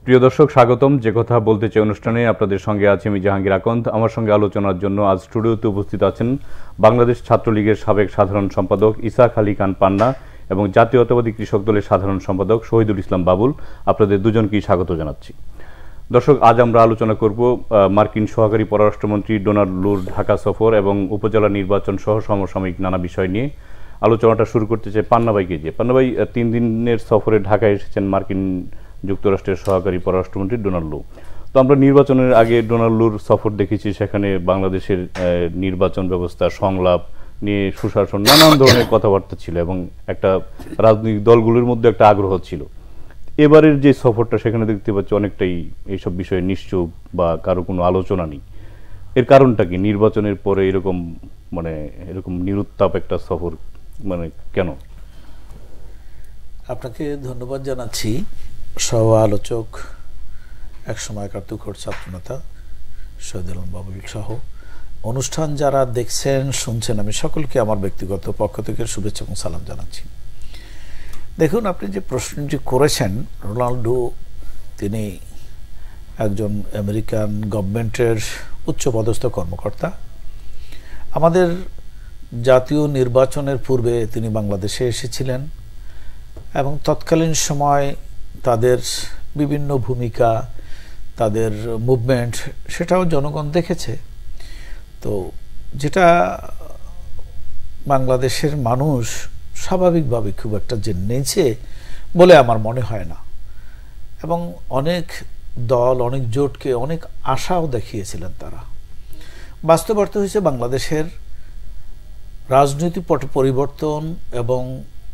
প্রিয় দর্শক, স্বাগতম যে কথা বলতে চাই অনুষ্ঠানে। আপনাদের সঙ্গে আছি আমি জাহাঙ্গীর আকন্দ। আমার সঙ্গে আলোচনার জন্য আজ স্টুডিওতে উপস্থিত আছেন বাংলাদেশ ছাত্রলীগের সাবেক সাধারণ সম্পাদক ইসাক আলী খান পান্না এবং জাতীয়তাবাদী কৃষক দলের সাধারণ সম্পাদক শহীদুল ইসলাম বাবুল। আপনাদের দুজনকেই স্বাগত জানাচ্ছি। দর্শক, আজ আমরা আলোচনা করব মার্কিন সহকারী পররাষ্ট্রমন্ত্রী ডোনাল্ড লুর ঢাকা সফর এবং উপজেলা নির্বাচন সহ সমসাময়িক নানা বিষয় নিয়ে। আলোচনাটা শুরু করতে চাই পান্না ভাইকে দিয়ে। পান্না ভাই, 3 দিনের সফরে ঢাকায় এসেছেন মার্কিন যুক্তরাষ্ট্রের সহকারী পররাষ্ট্রমন্ত্রী ডোনাল্ড লু। তো আমরা নির্বাচনের আগে ডোনাল্ড লুর সফর দেখেছি, সেখানে বাংলাদেশের নির্বাচন ব্যবস্থা, সংলাপ নিয়ে সুশাসন, নানান ধরনের কথাবার্তা ছিল এবং একটা রাজনৈতিক দলগুলোর মধ্যে একটা আগ্রহ ছিল। এবারের যে সফরটা, সেখানে দেখতে পাচ্ছি অনেকটাই এইসব বিষয়ে নিশ্চুপ বা কারো কোনো আলোচনা নেই। এর কারণটা কি? নির্বাচনের পরে এরকম এরকম নিরুত্তাপ একটা সফর কেন? আপনাকে ধন্যবাদ জানাচ্ছি। সহ আলোচক, এক সময়কার তুখোর ছাত্রনেতা শহীদুল বাবুল সহ অনুষ্ঠান যারা দেখছেন শুনছেন, আমি সকলকে আমার ব্যক্তিগত পক্ষ থেকে শুভেচ্ছা এবং সালাম জানাচ্ছি। দেখুন, আপনি যে প্রশ্নটি করেছেন, রোনাল্ডো তিনি একজন আমেরিকান গভর্নমেন্টের উচ্চপদস্থ কর্মকর্তা। আমাদের জাতীয় নির্বাচনের পূর্বে তিনি বাংলাদেশে এসেছিলেন এবং তৎকালীন সময় তাদের বিভিন্ন ভূমিকা, তাদের মুভমেন্ট, সেটাও জনগণ দেখেছে। তো যেটা বাংলাদেশের মানুষ স্বাভাবিকভাবে খুব একটা জেনেছে বলে আমার মনে হয় না। এবং অনেক দল, অনেক জোটকে অনেক আশাও দেখিয়েছিলেন তারা। বাস্তব অর্থ হয়েছে বাংলাদেশের রাজনৈতিক পট পরিবর্তন এবং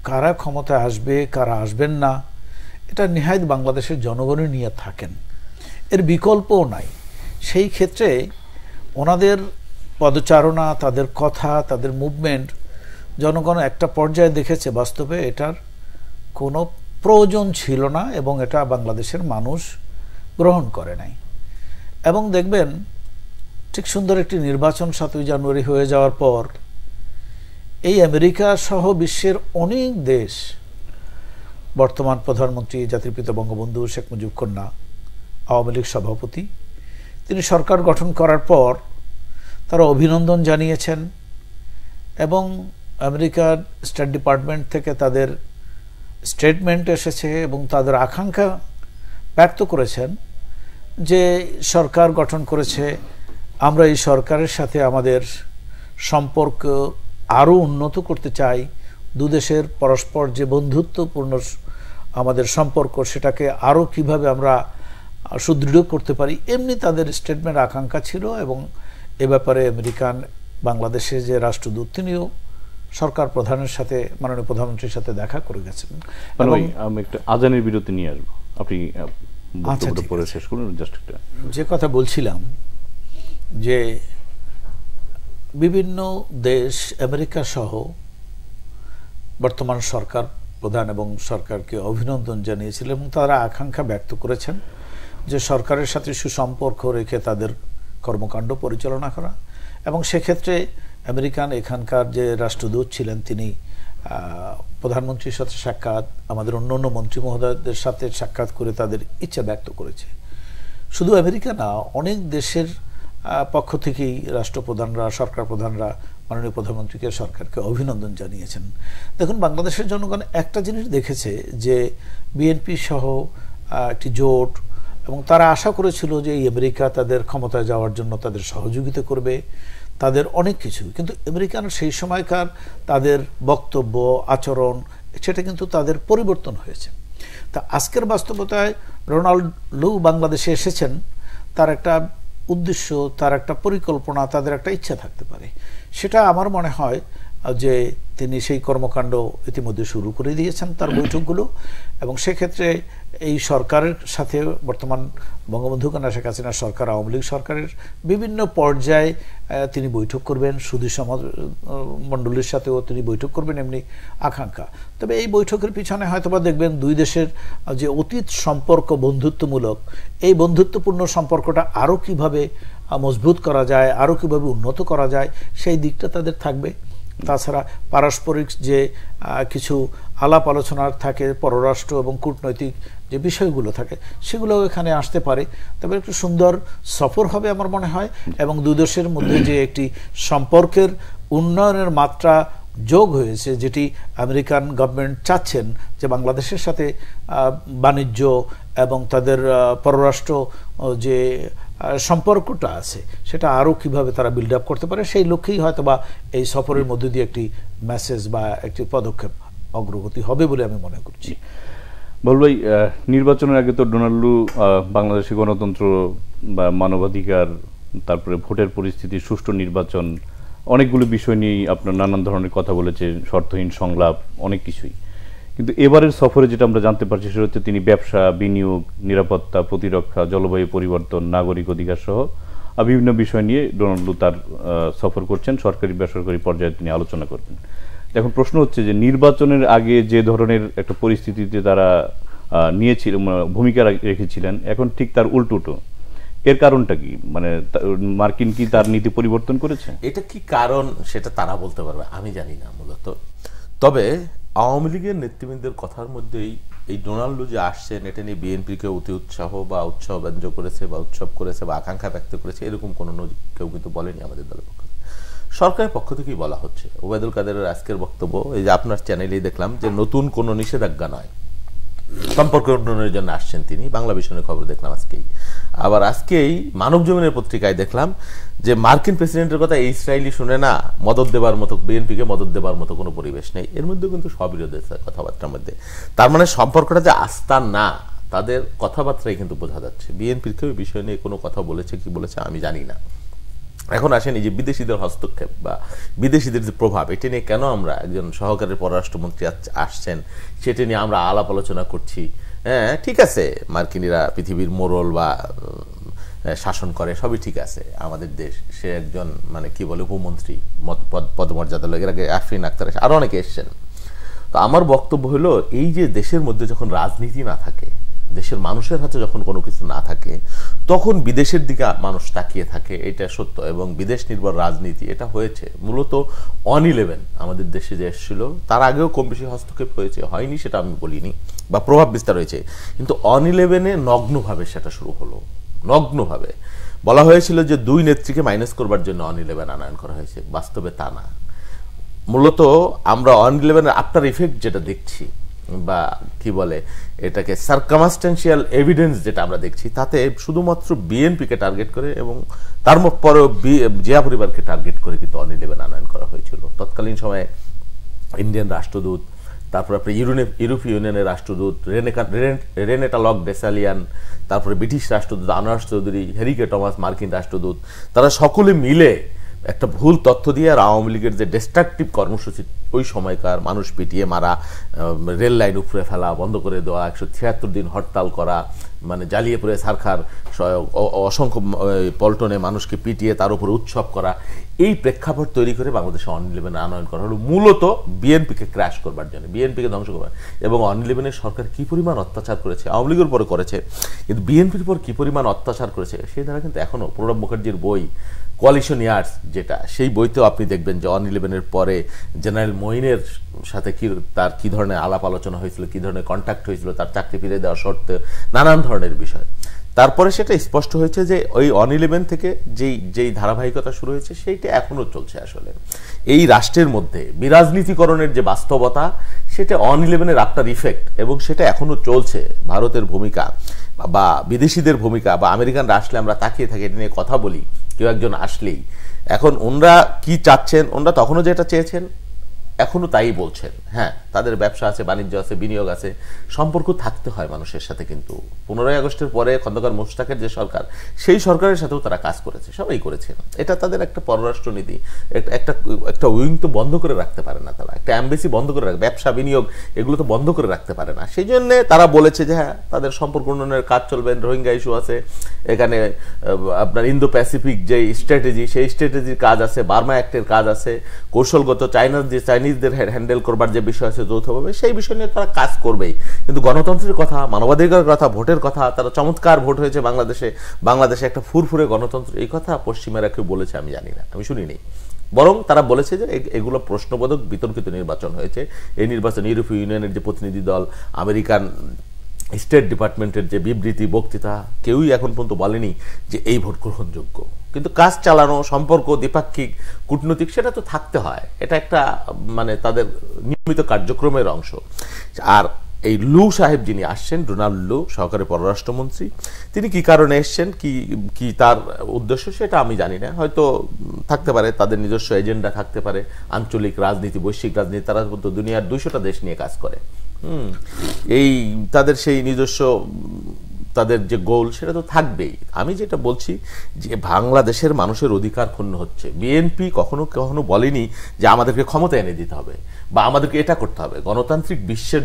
কারা ক্ষমতায় আসবে, কারা আসবেন না, এটা নিহায়ত বাংলাদেশের জনগণই নিয়ে থাকেন, এর বিকল্পও নাই। সেই ক্ষেত্রে ওনাদের পদচারণা, তাদের কথা, তাদের মুভমেন্ট জনগণ একটা পর্যায়ে দেখেছে বাস্তবে এটার কোনো প্রয়োজন ছিল না এবং এটা বাংলাদেশের মানুষ গ্রহণ করে নাই। এবং দেখবেন ঠিক সুন্দর একটি নির্বাচন 7ই জানুয়ারি হয়ে যাওয়ার পর এই আমেরিকা সহ বিশ্বের অনেক দেশ, বর্তমান প্রধানমন্ত্রী জাতির পিতা বঙ্গবন্ধু শেখ মুজিবুর কন্যা, আওয়ামী লীগ সভাপতি, তিনি সরকার গঠন করার পর তারা অভিনন্দন জানিয়েছেন এবং আমেরিকার স্টেট ডিপার্টমেন্ট থেকে তাদের স্টেটমেন্ট এসেছে এবং তাদের আকাঙ্ক্ষা ব্যক্ত করেছেন যে সরকার গঠন করেছে, আমরা এই সরকারের সাথে আমাদের সম্পর্ক আরও উন্নত করতে চাই, দুদেশের পরস্পর যে বন্ধুত্বপূর্ণ আমাদের সম্পর্ক সেটাকে আরও কিভাবে আমরা সুদৃঢ় করতে পারি, এমনি তাদের স্টেটমেন্ট আকাঙ্ক্ষা ছিল। এবং এ ব্যাপারে আমেরিকান বাংলাদেশে যে রাষ্ট্রদূত, তিনিও সরকার প্রধানের সাথে, মাননীয় প্রধানমন্ত্রীর সাথে দেখা করে গেছেন। আমি একটা আজানের বিরতি নিয়ে আসবো, আপনি পরে শেষ করুন। যে কথা বলছিলাম যে বিভিন্ন দেশ, আমেরিকা সহ বর্তমান সরকার প্রধান এবং সরকারকে অভিনন্দন জানিয়েছিল এবং তারা আকাঙ্ক্ষা ব্যক্ত করেছেন যে সরকারের সাথে সুসম্পর্ক রেখে তাদের কর্মকাণ্ড পরিচালনা করা। এবং সেক্ষেত্রে আমেরিকান এখানকার যে রাষ্ট্রদূত ছিলেন, তিনি প্রধানমন্ত্রীর সাথে সাক্ষাৎ, আমাদের অন্য অন্য মন্ত্রী মহোদয়দের সাথে সাক্ষাৎ করে তাদের ইচ্ছা ব্যক্ত করেছে। শুধু আমেরিকা না, অনেক দেশের পক্ষ থেকেই রাষ্ট্রপ্রধানরা, সরকার প্রধানরা মাননীয় প্রধানমন্ত্রীকে, সরকারকে অভিনন্দন জানিয়েছেন। দেখুন, বাংলাদেশের জনগণ একটা জিনিস দেখেছে যে বিএনপি সহ একটি জোট, এবং তারা আশা করেছিল যে এই আমেরিকা তাদের ক্ষমতায় যাওয়ার জন্য তাদের সহযোগিতা করবে, তাদের অনেক কিছু। কিন্তু আমেরিকান সেই সময়কার তাদের বক্তব্য, আচরণ, সেটা কিন্তু তাদের পরিবর্তন হয়েছে। তা আজকের বাস্তবতায় রোনাল্ড লু বাংলাদেশে এসেছেন, তার একটা উদ্দেশ্য, তার একটা পরিকল্পনা, তাদের একটা ইচ্ছা থাকতে পারে। সেটা আমার মনে হয় যে তিনি সেই কর্মকাণ্ড ইতিমধ্যে শুরু করে দিয়েছেন, তার বৈঠকগুলো। এবং সেক্ষেত্রে এই সরকারের সাথে, বর্তমান বঙ্গবন্ধু কন্যা শেখ হাসিনা সরকার, আওয়ামী লীগ সরকারের বিভিন্ন পর্যায়ে তিনি বৈঠক করবেন, সুধী মণ্ডলীর সাথেও তিনি বৈঠক করবেন, এমনি আকাঙ্ক্ষা। তবে এই বৈঠকের পিছনে হয়তোবা দেখবেন দুই দেশের যে অতীত সম্পর্ক বন্ধুত্বমূলক, এই বন্ধুত্বপূর্ণ সম্পর্কটা আরও কিভাবে মজবুত করা যায়, আরও কিভাবে উন্নত করা যায়, সেই দিকটা তাদের থাকবে। তাছাড়া পারস্পরিক যে কিছু আলাপ আলোচনার থাকে, পররাষ্ট্র এবং কূটনৈতিক যে বিষয়গুলো থাকে সেগুলো এখানে আসতে পারে। তবে একটু সুন্দর সফর হবে আমার মনে হয়, এবং দুই দেশের মধ্যে যে একটি সম্পর্কের উন্নয়নের মাত্রা যোগ হয়েছে, যেটি আমেরিকান গভর্নমেন্ট চাচ্ছেন যে বাংলাদেশের সাথে বাণিজ্য এবং তাদের পররাষ্ট্র যে সম্পর্কটা আছে সেটা আরও কিভাবে তারা বিল্ড আপ করতে পারে, সেই লক্ষ্যেই হয়তো বা এই সফরের মধ্যে দিয়ে একটি মেসেজ বা একটি পদক্ষেপ অগ্রগতি হবে বলে আমি মনে করছি। বলবো নির্বাচনের আগে তো ডোনাল্ডো বাংলাদেশে গণতন্ত্র বা মানবাধিকার, তারপরে ভোটের পরিস্থিতি, সুষ্ঠু নির্বাচন, অনেকগুলো বিষয় নিয়ে আপনার নানান ধরনের কথা বলেছে, শর্তহীন সংলাপ, অনেক কিছুই। কিন্তু এবারের সফরে যেটা আমরা জানতে পারছি সেটা হচ্ছে তিনি ব্যবসা, বিনিয়োগ, নিরাপত্তা, প্রতিরক্ষা, জলবায়ু পরিবর্তন, নাগরিক অধিকার সহ বিভিন্ন বিষয় নিয়ে ডোনাল্ডো তার সফর করছেন। সরকারি বেসরকারি পর্যায়ে তিনি আলোচনা করবেন। এখন প্রশ্ন হচ্ছে যে নির্বাচনের আগে যে ধরনের একটা পরিস্থিতিতে তারা নিয়েছিল, ভূমিকা রেখেছিলেন, এখন ঠিক তার উল্টো। এর কারণটা কি? মানে মার্কিন কি তার নীতি পরিবর্তন করেছে? এটা কি কারণ সেটা তারা বলতে পারবে, আমি জানি না মূলত। তবে আওয়ামী লীগের নেতৃবৃন্দের কথার মধ্যেই এই ডোনাল্ডো যে আসছেন এটা নিয়ে বিএনপিকে অতি উৎসাহ বা উৎসাহ ব্যঞ্জক করেছে বা উৎসব করেছে বা আকাঙ্ক্ষা ব্যক্ত করেছে, এরকম কোনো কেউ কিন্তু বলেনি আমাদের দলের পক্ষ থেকে। সরকারের পক্ষ থেকেই বলা হচ্ছে। ওবায়দুল কাদেরের আজকের বক্তব্য, এই যে আপনার চ্যানেলেই দেখলাম যে নতুন কোনো নিষেধাজ্ঞা নয়, সম্পর্ক উন্নয়নের জন্য আসছেন তিনি। বাংলা ভিশনের খবর দেখলাম আজকেই। আবার আজকেই মানব জমিনের পত্রিকায় দেখলাম যে মার্কিন প্রেসিডেন্টের কথা ইসরায়েলি শুনে না, মদত দেবার মতো, বিএনপিকে মদত দেবার মতো কোনো পরিবেশ নেই। এর মধ্যে কিন্তু সবিরোধ আছে কথাবার্তার মধ্যে। তার মানে সম্পর্কটা যে আস্থা না, তাদের কথাবার্তায় কিন্তু বোঝা যাচ্ছে। বিএনপির কেউ বিষয় নিয়ে কোনো কথা বলেছে কি বলেছে আমি জানি না। এখন আসেন এই যে বিদেশিদের হস্তক্ষেপ বা বিদেশিদের যে প্রভাব, এটা নিয়ে কেন আমরা একজন সহকারী পররাষ্ট্রমন্ত্রী আসছেন সেটা নিয়ে আমরা আলাপ আলোচনা করছি। হ্যাঁ ঠিক আছে, মার্কিনীরা পৃথিবীর মোড়ল বা শাসন করে, সবই ঠিক আছে। আমাদের দেশ, সে একজন মানে কি বলে উপমন্ত্রী পদমর্যাদা লোক, এর আগে আফরিন আক্তার আরো অনেকে এসছেন। তো আমার বক্তব্য হলো এই যে দেশের মধ্যে যখন রাজনীতি না থাকে, দেশের মানুষের হাতে যখন কোনো কিছু না থাকে, তখন বিদেশের দিকে মানুষ তাকিয়ে থাকে, এটা সত্য। এবং বিদেশ নির্ভর রাজনীতি এটা হয়েছে মূলত 9/11 আমাদের দেশে যে এসেছিল, তার আগেও কম বেশি হস্তক্ষেপ হয়েছে, হয়নি সেটা আমি বলিনি, বা প্রভাব বিস্তার হয়েছে। কিন্তু 9/11 নগ্নভাবে সেটা শুরু হলো, নগ্নভাবে বলা হয়েছিল যে 2 নেত্রীকে মাইনাস করবার জন্য 9/11 আনয়ন করা হয়েছে। বাস্তবে তা না। মূলত আমরা 9/11 আফটার ইফেক্ট যেটা দেখছি, বা কি বলে এটাকে সার্কামস্টেন্সিয়াল এভিডেন্স যেটা আমরা দেখছি, তাতে শুধুমাত্র বিএনপিকে টার্গেট করে এবং তার পরেও জিয়া পরিবারকে টার্গেট করে কিন্তু 9/11 আনয়ন করা হয়েছিল। তৎকালীন সময়ে ইন্ডিয়ান রাষ্ট্রদূত, তারপরে আপনি ইউরোপীয় ইউনিয়নের রাষ্ট্রদূত রেনেটা লক ডেসালিয়ান, তারপরে ব্রিটিশ রাষ্ট্রদূত আনোয়ার চৌধুরী, হেরিকে টমাস মার্কিন রাষ্ট্রদূত, তারা সকলে মিলে একটা ভুল তথ্য দিয়ে আর আওয়ামী লীগের যে ডিস্ট্রাকটিভ কর্মসূচি, ওই সময়কার মানুষ পিটিয়ে মারা, রেল লাইন উপরে ফেলা, বন্ধ করে দেওয়া, 176 দিন হরতাল করা, মানে জ্বালিয়ে পুড়ে সারখার অসংখ্য পল্টনে মানুষকে পিটিয়ে তার উপরে উৎসব করা, এই প্রেক্ষাপট তৈরি করে বাংলাদেশে 9/11 আনয়ন করা হলো মূলত বিএনপিকে ক্র্যাশ করবার জন্য, বিএনপিকে ধ্বংস করবার। এবং 9/11 সরকার কি পরিমাণ অত্যাচার করেছে, আওয়ামী লীগের পরে করেছে, কিন্তু বিএনপির পর কি পরিমাণ অত্যাচার করেছে সেই দ্বারা কিন্তু এখনো প্রণব মুখার্জির বই কোয়ালিশন ইয়ার্স যেটা, সেই বইতেও আপনি দেখবেন যে 9/11 পরে জেনারেল মঈনের সাথে তার কি ধরনের আলাপ আলোচনা হয়েছিল, কি ধরনের কন্ট্যাক্ট হয়েছিল, তার চাকরি ফিরে দেওয়ার শর্তে, নানান ধরনের বিষয়। তারপরে সেটা স্পষ্ট হয়েছে যে ওই 9/11 থেকে যেই ধারাবাহিকতা শুরু হয়েছে সেইটা এখনো চলছে। আসলে এই রাষ্ট্রের মধ্যে বিরাজনীতিকরণের যে বাস্তবতা, সেটা 9/11 আফটার ইফেক্ট, এবং সেটা এখনো চলছে। ভারতের ভূমিকা বা বিদেশিদের ভূমিকা বা আমেরিকানরা আসলে আমরা তাকিয়ে থাকি, এটা নিয়ে কথা বলি, কেউ একজন আসলেই। এখন ওনরা কি চাচ্ছেন, ওনরা তখনও যেটা চেয়েছেন এখনো তাই বলছেন। হ্যাঁ, তাদের ব্যবসা আছে, বাণিজ্য আছে, বিনিয়োগ আছে, সম্পর্ক থাকতে হয় মানুষের সাথে। কিন্তু 15ই আগস্টের পরে খন্দকার মোশতাকের যে সরকার, সেই সরকারের সাথেও তারা কাজ করেছে, সবাই করেছেন। এটা তাদের একটা পররাষ্ট্র নীতি। একটা উইং তো বন্ধ করে রাখতে পারে না তারা, একটা এমবেসি বন্ধ করে রাখবে, ব্যবসা বিনিয়োগ এগুলো তো বন্ধ করে রাখতে পারে না। সেই জন্য তারা বলেছে যে হ্যাঁ, তাদের সম্পর্ক উন্নয়নের কাজ চলবে। রোহিঙ্গা ইস্যু আছে এখানে, আপনার ইন্দো প্যাসিফিক যে স্ট্র্যাটেজি, সেই স্ট্র্যাটেজির কাজ আছে, বার্মা অ্যাক্টের কাজ আছে, কৌশলগত চাইনিজদের হ্যান্ডেল করবার যে বিষয় আছে যৌথভাবে, সেই বিষয় নিয়ে তারা কাজ করবেই। কিন্তু গণতন্ত্রের কথা, মানবাধিকারের কথা, ভোটের কথা, তারা চমৎকার ভোট হয়েছে বাংলাদেশে একটা ফুরফুরে গণতন্ত্র, এই কথা পশ্চিমারা কেউ বলেছে আমি জানি না, আমি শুনিনি। বরং তারা বলেছে যে এগুলো প্রশ্নবোধক বিতর্কিত নির্বাচন হয়েছে। এই নির্বাচন ইউরোপীয় ইউনিয়নের যে প্রতিনিধি দল, আমেরিকান স্টেট ডিপার্টমেন্টের যে বিবৃতি, বক্তৃতা, কেউই এখন পর্যন্ত বলেনি যে এই ভোট গ্রহণযোগ্য। কিন্তু কাজ চালানো, সম্পর্ক দ্বিপাক্ষিক, কূটনৈতিক, সেটা তো থাকতে হয়, এটা একটা মানে তাদের নিয়মিত কার্যক্রমের অংশ। আর এই লু সাহেব যিনি আসছেন, ডোনাল্ড লু, সহকারী পররাষ্ট্রমন্ত্রী, তিনি কি কারণে এসছেন, কি তার উদ্দেশ্য সেটা আমি জানি না। হয়তো থাকতে পারে তাদের নিজস্ব এজেন্ডা থাকতে পারে, আঞ্চলিক রাজনীতি, বৈশ্বিক রাজনীতি, তারা কিন্তু দুনিয়ার 200টা দেশ নিয়ে কাজ করে। এই তাদের সেই নিজস্ব তাদের যে গোল সেটা তো থাকবেই। আমি যেটা বলছি যে বাংলাদেশের মানুষের অধিকার ক্ষুণ্ণ হচ্ছে। বিএনপি কখনো কখনো বলেনি যে আমাদেরকে ক্ষমতা এনে দিতে হবে বা আমাদেরকে এটা করতে হবে। গণতান্ত্রিক বিশ্বের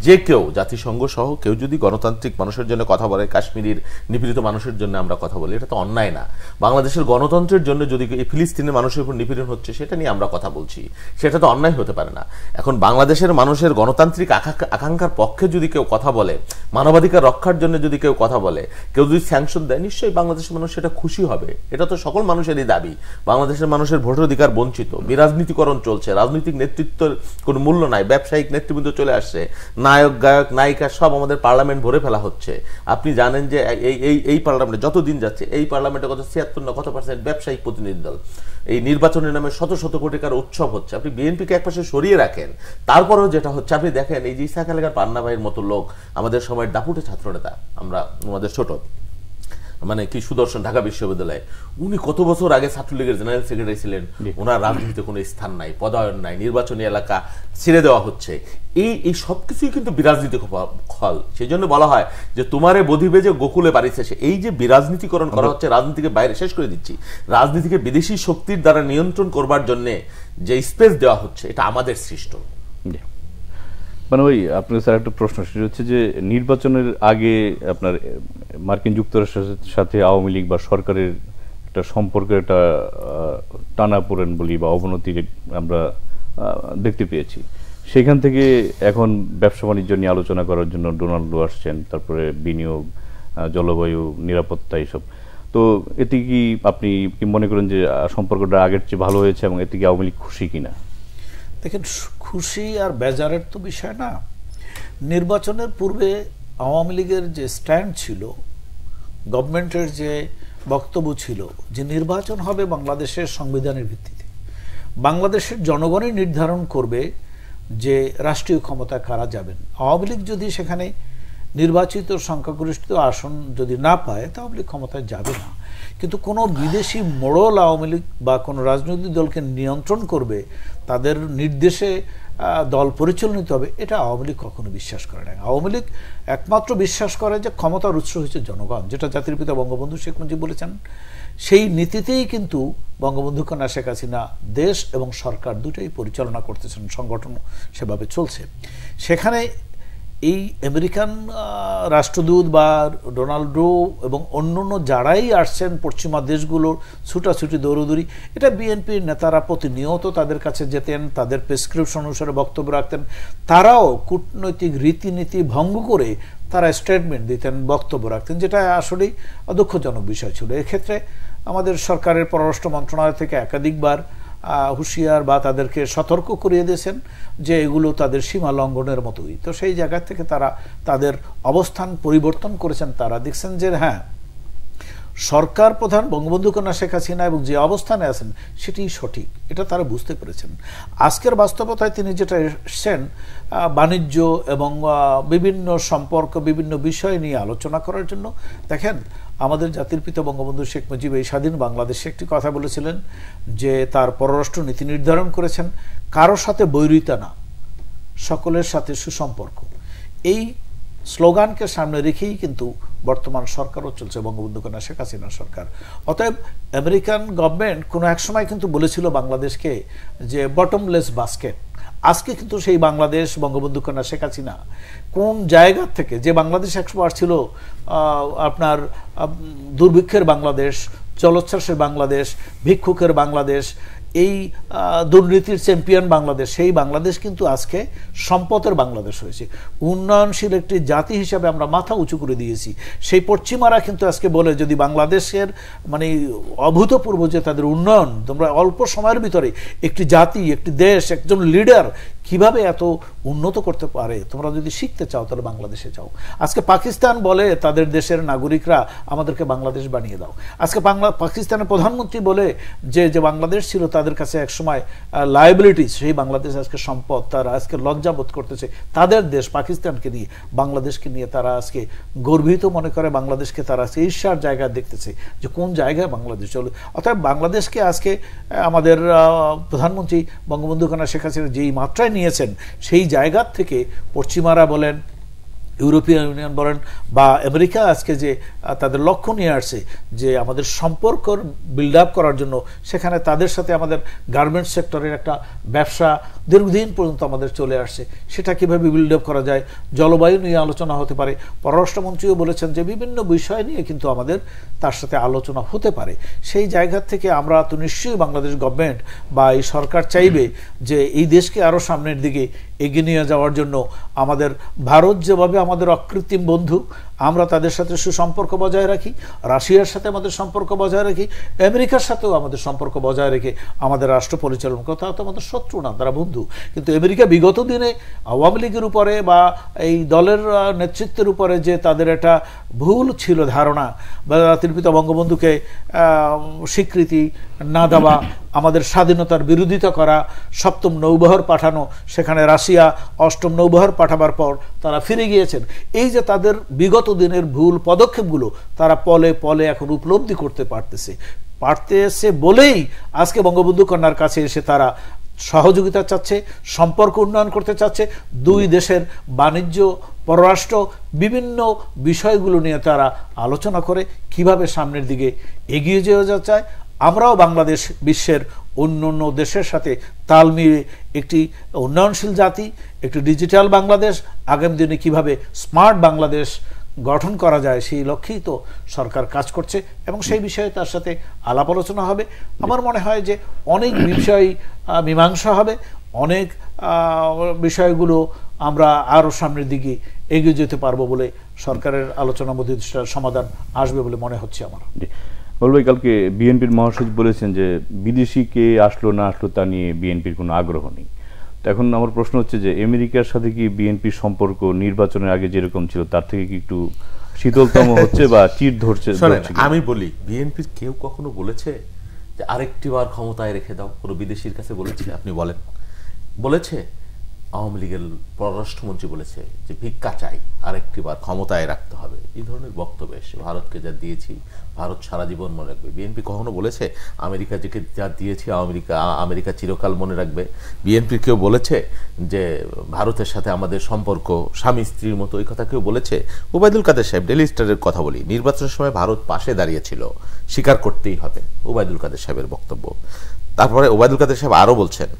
যে কেউ, জাতিসংঘ সহ কেউ যদি গণতান্ত্রিক মানুষের জন্য কথা বলে, কাশ্মীরের নিপীড়িত মানুষের জন্য আমরা কথা বলি, এটা তো অন্যায় না। বাংলাদেশের গণতন্ত্রের জন্য যদি এই ফিলিস্তিনের মানুষের উপর নিপীড়ন হচ্ছে সেটা নিয়ে আমরা কথা বলছি, সেটা তো অন্যায় হতে পারে না। এখন বাংলাদেশের মানুষের গণতান্ত্রিক আকাঙ্ক্ষার পক্ষে যদি কেউ কথা বলে, মানবাধিকার রক্ষার জন্য যদি কেউ কথা বলে, কেউ যদি স্যাংশন দেয়, নিশ্চয়ই বাংলাদেশের মানুষ সেটা খুশি হবে। এটা তো সকল মানুষেরই দাবি। বাংলাদেশের মানুষের ভোটের অধিকার বঞ্চিত, বিরাজনীতিকরণ চলছে, রাজনৈতিক নেতৃত্বের কোনো মূল্য নাই, ব্যবসায়িক নেতৃবৃন্দ চলে আসছে, নায়ক, গায়ক, নায়িকা সব আমাদের পার্লামেন্ট ভরে ফেলা হচ্ছে। আপনি জানেন যে এই পার্লামেন্টে যত দিন যাচ্ছে, এই পার্লামেন্টে কত 76 না কত % ব্যবসায়িক প্রতিনিধি দল। এই নির্বাচনের নামে শত শত কোটি টাকার উৎসব হচ্ছে। আপনি বিএনপিকে একপাশে সরিয়ে রাখেন, তারপরেও যেটা হচ্ছে আপনি দেখেন, এই যে ইসহাক আলী খান পান্না ভাইয়ের মতো লোক, আমাদের সময়ের দাপুটে ছাত্রনেতা, আমরা আমাদের ছোট মানে কি সুদর্শন, ঢাকা বিশ্ববিদ্যালয়ে, উনি কত বছর আগে ছাত্রলীগের জেনারেল সেক্রেটারি ছিলেন। ওনার রাজনীতিতে কোনো স্থান নাই, পদায়ন নাই, নির্বাচনী এলাকা ছেড়ে দেওয়া হচ্ছে। এই সবকিছুই কিন্তু বিরাজনীতি ফল। সেই জন্য বলা হয় যে তোমারে বধিবে যে গোকুলে বাড়ি শেষে। এই যে বিরাজনীতিকরণ করা হচ্ছে, রাজনীতিকে বাইরে, শেষ করে দিচ্ছি, রাজনীতিকে বিদেশি শক্তির দ্বারা নিয়ন্ত্রণ করবার জন্য যে স্পেস দেওয়া হচ্ছে, এটা আমাদের সৃষ্ট। মানে ওই আপনার স্যার একটা প্রশ্ন, সেটা হচ্ছে যে নির্বাচনের আগে আপনার মার্কিন যুক্তরাষ্ট্রের সাথে আওয়ামী লীগ বা সরকারের একটা সম্পর্কের একটা টানাপোড়েন বলি বা অবনতি আমরা দেখতে পেয়েছি। সেখান থেকে এখন ব্যবসা বাণিজ্য নিয়ে আলোচনা করার জন্য ডোনাল্ড লু আসছেন, তারপরে বিনিয়োগ, জলবায়ু, নিরাপত্তা, এইসব। তো এতে কি আপনি কি মনে করেন যে সম্পর্কটা আগের চেয়ে ভালো হয়েছে এবং এতে কি আওয়ামী লীগ খুশি কিনা? দেখেন, খুশি আর বেজারের তো বিষয় না। নির্বাচনের পূর্বে আওয়ামী লীগের যে স্ট্যান্ড ছিল, গভর্নমেন্টের যে বক্তব্য ছিল যে নির্বাচন হবে বাংলাদেশের সংবিধানের ভিত্তিতে, বাংলাদেশের জনগণই নির্ধারণ করবে যে রাষ্ট্রীয় ক্ষমতা কারা যাবেন। আওয়ামী লীগ যদি সেখানে নির্বাচিত সংখ্যাগরিষ্ঠ আসন যদি না পায়, তাহলে আওয়ামী লীগ ক্ষমতায় যাবে না। কিন্তু কোনো বিদেশি মোড়ল আওয়ামী লীগ বা কোনো রাজনৈতিক দলকে নিয়ন্ত্রণ করবে, তাদের নির্দেশে দল পরিচালিত হবে, এটা আওয়ামী লীগ কখনো বিশ্বাস করে না। আওয়ামী লীগ একমাত্র বিশ্বাস করে যে ক্ষমতার উৎস হচ্ছে জনগণ, যেটা জাতির পিতা বঙ্গবন্ধু শেখ মুজিব বলেছেন। সেই নীতিতেই কিন্তু বঙ্গবন্ধু কন্যা শেখ হাসিনা দেশ এবং সরকার দুটোই পরিচালনা করতেছেন, সংগঠন সেভাবে চলছে। সেখানে এই আমেরিকান রাষ্ট্রদূত বা ডোনাল্ডো এবং অন্যান্য যারাই আসছেন পশ্চিমা দেশগুলোর ছুটাছুটি, দৌড়দৌড়ি, এটা বিএনপির নেতারা প্রতিনিয়ত তাদের কাছে যেতেন, তাদের প্রেসক্রিপশন অনুসারে বক্তব্য রাখতেন। তারাও কূটনৈতিক রীতিনীতি ভঙ্গ করে তারা স্টেটমেন্ট দিতেন, বক্তব্য রাখতেন, যেটা আসলেই দুঃখজনক বিষয় ছিল। এক্ষেত্রে আমাদের সরকারের পররাষ্ট্র মন্ত্রণালয় থেকে একাধিকবার হুঁশিয়ার বা তাদেরকে সতর্ক করিয়ে দিয়েছেন যে এগুলো তাদের সীমা লঙ্ঘনের মতোই। তো সেই জায়গা থেকে তারা তাদের অবস্থান পরিবর্তন করেছেন। তারা দেখছেন যে হ্যাঁ, সরকার প্রধান বঙ্গবন্ধু কন্যা শেখ হাসিনা এবং যে অবস্থানে আছেন সেটি সঠিক, এটা তারা বুঝতে পেরেছেন। আজকের বাস্তবতায় তিনি যেটা এসছেন, বাণিজ্য এবং বিভিন্ন সম্পর্ক, বিভিন্ন বিষয় নিয়ে আলোচনা করার জন্য। দেখেন, আমাদের জাতির পিতা বঙ্গবন্ধু শেখ মুজিব এই স্বাধীন বাংলাদেশে একটি কথা বলেছিলেন যে তার পররাষ্ট্র নীতি নির্ধারণ করেছেন, কারোর সাথে বৈরিতা না, সকলের সাথে সুসম্পর্ক। এই স্লোগানকে সামনে রেখেই কিন্তু বর্তমান সরকারও চলছে, বঙ্গবন্ধু কন্যা শেখ হাসিনার সরকার। অতএব আমেরিকান গভর্নমেন্ট কোনো এক সময় কিন্তু বলেছিল বাংলাদেশকে যে বটমলেস বাস্কেট। আজকে কিন্তু সেই বাংলাদেশ, বঙ্গবন্ধু কন্যা শেখ হাসিনা কোন জায়গা থেকে, যে বাংলাদেশ একবার ছিল আপনার দুর্ভিক্ষের বাংলাদেশ, জলোচ্ছ্বাসের বাংলাদেশ, ভিক্ষুকের বাংলাদেশ, এই দুর্নীতির চ্যাম্পিয়ন বাংলাদেশ, সেই বাংলাদেশ কিন্তু আজকে সম্পদের বাংলাদেশ হয়েছে। উন্নয়নশীল একটি জাতি হিসাবে আমরা মাথা উঁচু করে দিয়েছি। সেই পশ্চিমারা কিন্তু আজকে বলে যদি বাংলাদেশের মানে অভূতপূর্ব যে তাদের উন্নয়ন, তোমরা অল্প সময়ের ভিতরে একটি জাতি, একটি দেশ, একজন লিডার কিভাবে এত উন্নত করতে পারে, তোমরা যদি শিখতে চাও তাহলে বাংলাদেশে যাও। আজকে পাকিস্তান বলে তাদের দেশের নাগরিকরা আমাদেরকে বাংলাদেশ বানিয়ে দাও। আজকে পাকিস্তানের প্রধানমন্ত্রী বলে যে বাংলাদেশ ছিল তাদের কাছে একসময় লায়াবিলিটিস, সেই বাংলাদেশ আজকে সম্পদ। তারা আজকে লজ্জাবোধ করতেছে তাদের দেশ পাকিস্তানকে নিয়ে, বাংলাদেশকে নিয়ে তারা আজকে গর্বিত মনে করে। বাংলাদেশকে তারা আজকে ঈর্ষার জায়গায় দেখতেছে যে কোন জায়গায় বাংলাদেশ চলে। অর্থাৎ বাংলাদেশকে আজকে আমাদের প্রধানমন্ত্রী বঙ্গবন্ধু কন্যা শেখ হাসিনা যেই মাত্রায় নিয়েছেন, সেই জায়গার থেকে পশ্চিমারা বলেন, ইউরোপিয়ান ইউনিয়ন বলেন বা আমেরিকা আজকে যে তাদের লক্ষ্য নিয়ে আসছে যে আমাদের সম্পর্ক বিল্ড আপ করার জন্য, সেখানে তাদের সাথে আমাদের গার্মেন্টস সেক্টরের একটা ব্যবসা দীর্ঘদিন পর্যন্ত আমাদের চলে আসছে, সেটা কীভাবে বিল্ড আপ করা যায়, জলবায়ু নিয়ে আলোচনা হতে পারে। পররাষ্ট্রমন্ত্রীও বলেছেন যে বিভিন্ন বিষয় নিয়ে কিন্তু আমাদের তার সাথে আলোচনা হতে পারে। সেই জায়গা থেকে আমরা তো নিশ্চয়ই বাংলাদেশ গভর্নমেন্ট বা এই সরকার চাইবে যে এই দেশকে আরও সামনের দিকে এগিয়ে নিয়ে যাওয়ার জন্য আমাদের ভারত যেভাবে আমাদের অকৃত্রিম বন্ধু, আমরা তাদের সাথে সুসম্পর্ক বজায় রাখি, রাশিয়ার সাথে আমাদের সম্পর্ক বজায় রাখি, আমেরিকার সাথেও আমাদের সম্পর্ক বজায় রেখে আমাদের রাষ্ট্র পরিচালনা করতে। তারা তো আমাদের শত্রু না, তারা বন্ধু। কিন্তু আমেরিকা বিগত দিনে আওয়ামী লীগের উপরে বা এই দলের নেতৃত্বের উপরে যে তাদের একটা ভুল ছিল ধারণা, বা জাতির পিতা বঙ্গবন্ধুকে স্বীকৃতি না দেওয়া, আমাদের স্বাধীনতার বিরোধিতা করা, সপ্তম নৌবহর পাঠানো, সেখানে রাশিয়া অষ্টম নৌবহর পাঠাবার পর তারা ফিরে গিয়েছেন। এই যে তাদের বিগত দিনের ভুল পদক্ষেপগুলো তারা পলে পলে এখন উপলব্ধি করতে পারতেছে বলেই আজকে বঙ্গবন্ধু কন্যার কাছে এসে তারা সহযোগিতা চাচ্ছে, সম্পর্ক উন্নয়ন করতে চাচ্ছে। দুই দেশের বাণিজ্য, পররাষ্ট্র বিভিন্ন বিষয়গুলো নিয়ে তারা আলোচনা করে কিভাবে সামনের দিকে এগিয়ে যাওয়া যায়। আমরাও বাংলাদেশ বিশ্বের অন্য অন্য দেশের সাথে তাল মিলিয়ে একটি উন্নয়নশীল জাতি, একটি ডিজিটাল বাংলাদেশ, আগামী দিনে কিভাবে স্মার্ট বাংলাদেশ গঠন করা যায় সেই লক্ষ্যেই তো সরকার কাজ করছে এবং সেই বিষয়ে তার সাথে আলাপ আলোচনা হবে। আমার মনে হয় যে অনেক বিষয় মীমাংসা হবে, অনেক বিষয়গুলো আমরা আরও সামনের দিকে এগিয়ে যেতে পারবো বলে সরকারের আলোচনার মধ্যে সমাধান আসবে বলে মনে হচ্ছে আমার। বলবো কালকে বিএনপির মহাসচিব বলেছেন যে বিদেশি কে আসলো না আসলো তা নিয়ে বিএনপির কোনো আগ্রহ নেই। তো এখন আমার প্রশ্ন হচ্ছে যে আমেরিকার সাথে কি বিএনপির সম্পর্ক নির্বাচনের আগে যেরকম ছিল তার থেকে কি একটু শীতলতম হচ্ছে বা চির ধরছে? আমি বলি, বিএনপির কেউ কখনো বলেছে যে আরেকটি বার ক্ষমতায় রেখে দাও? কোনো বিদেশির কাছে বলেছে? আপনি বলেন, বলেছে? আওয়ামী লীগের পররাষ্ট্রমন্ত্রী বলেছে যে ভিক্ষা চাই, আরেকটি বার ক্ষমতায় রাখতে হবে। এই ধরনের বক্তব্য এসে ভারতকে যা দিয়েছি ভারত সারা জীবন মনে রাখবে। বিএনপি কখনো বলেছে আমেরিকা যে যা দিয়েছি আমেরিকা চিরকাল মনে রাখবে? বিএনপি কেউ বলেছে যে ভারতের সাথে আমাদের সম্পর্ক স্বামী স্ত্রীর মতো? এই কথা কেউ বলেছে? ওবায়দুল কাদের সাহেব, ডেইলি স্টারের কথা বলি, নির্বাচনের সময় ভারত পাশে দাঁড়িয়েছিল, স্বীকার করতেই হবে, ওবায়দুল কাদের সাহেবের বক্তব্য। তারপরে ওবায়দুল কাদের সাহেব আরও বলছেন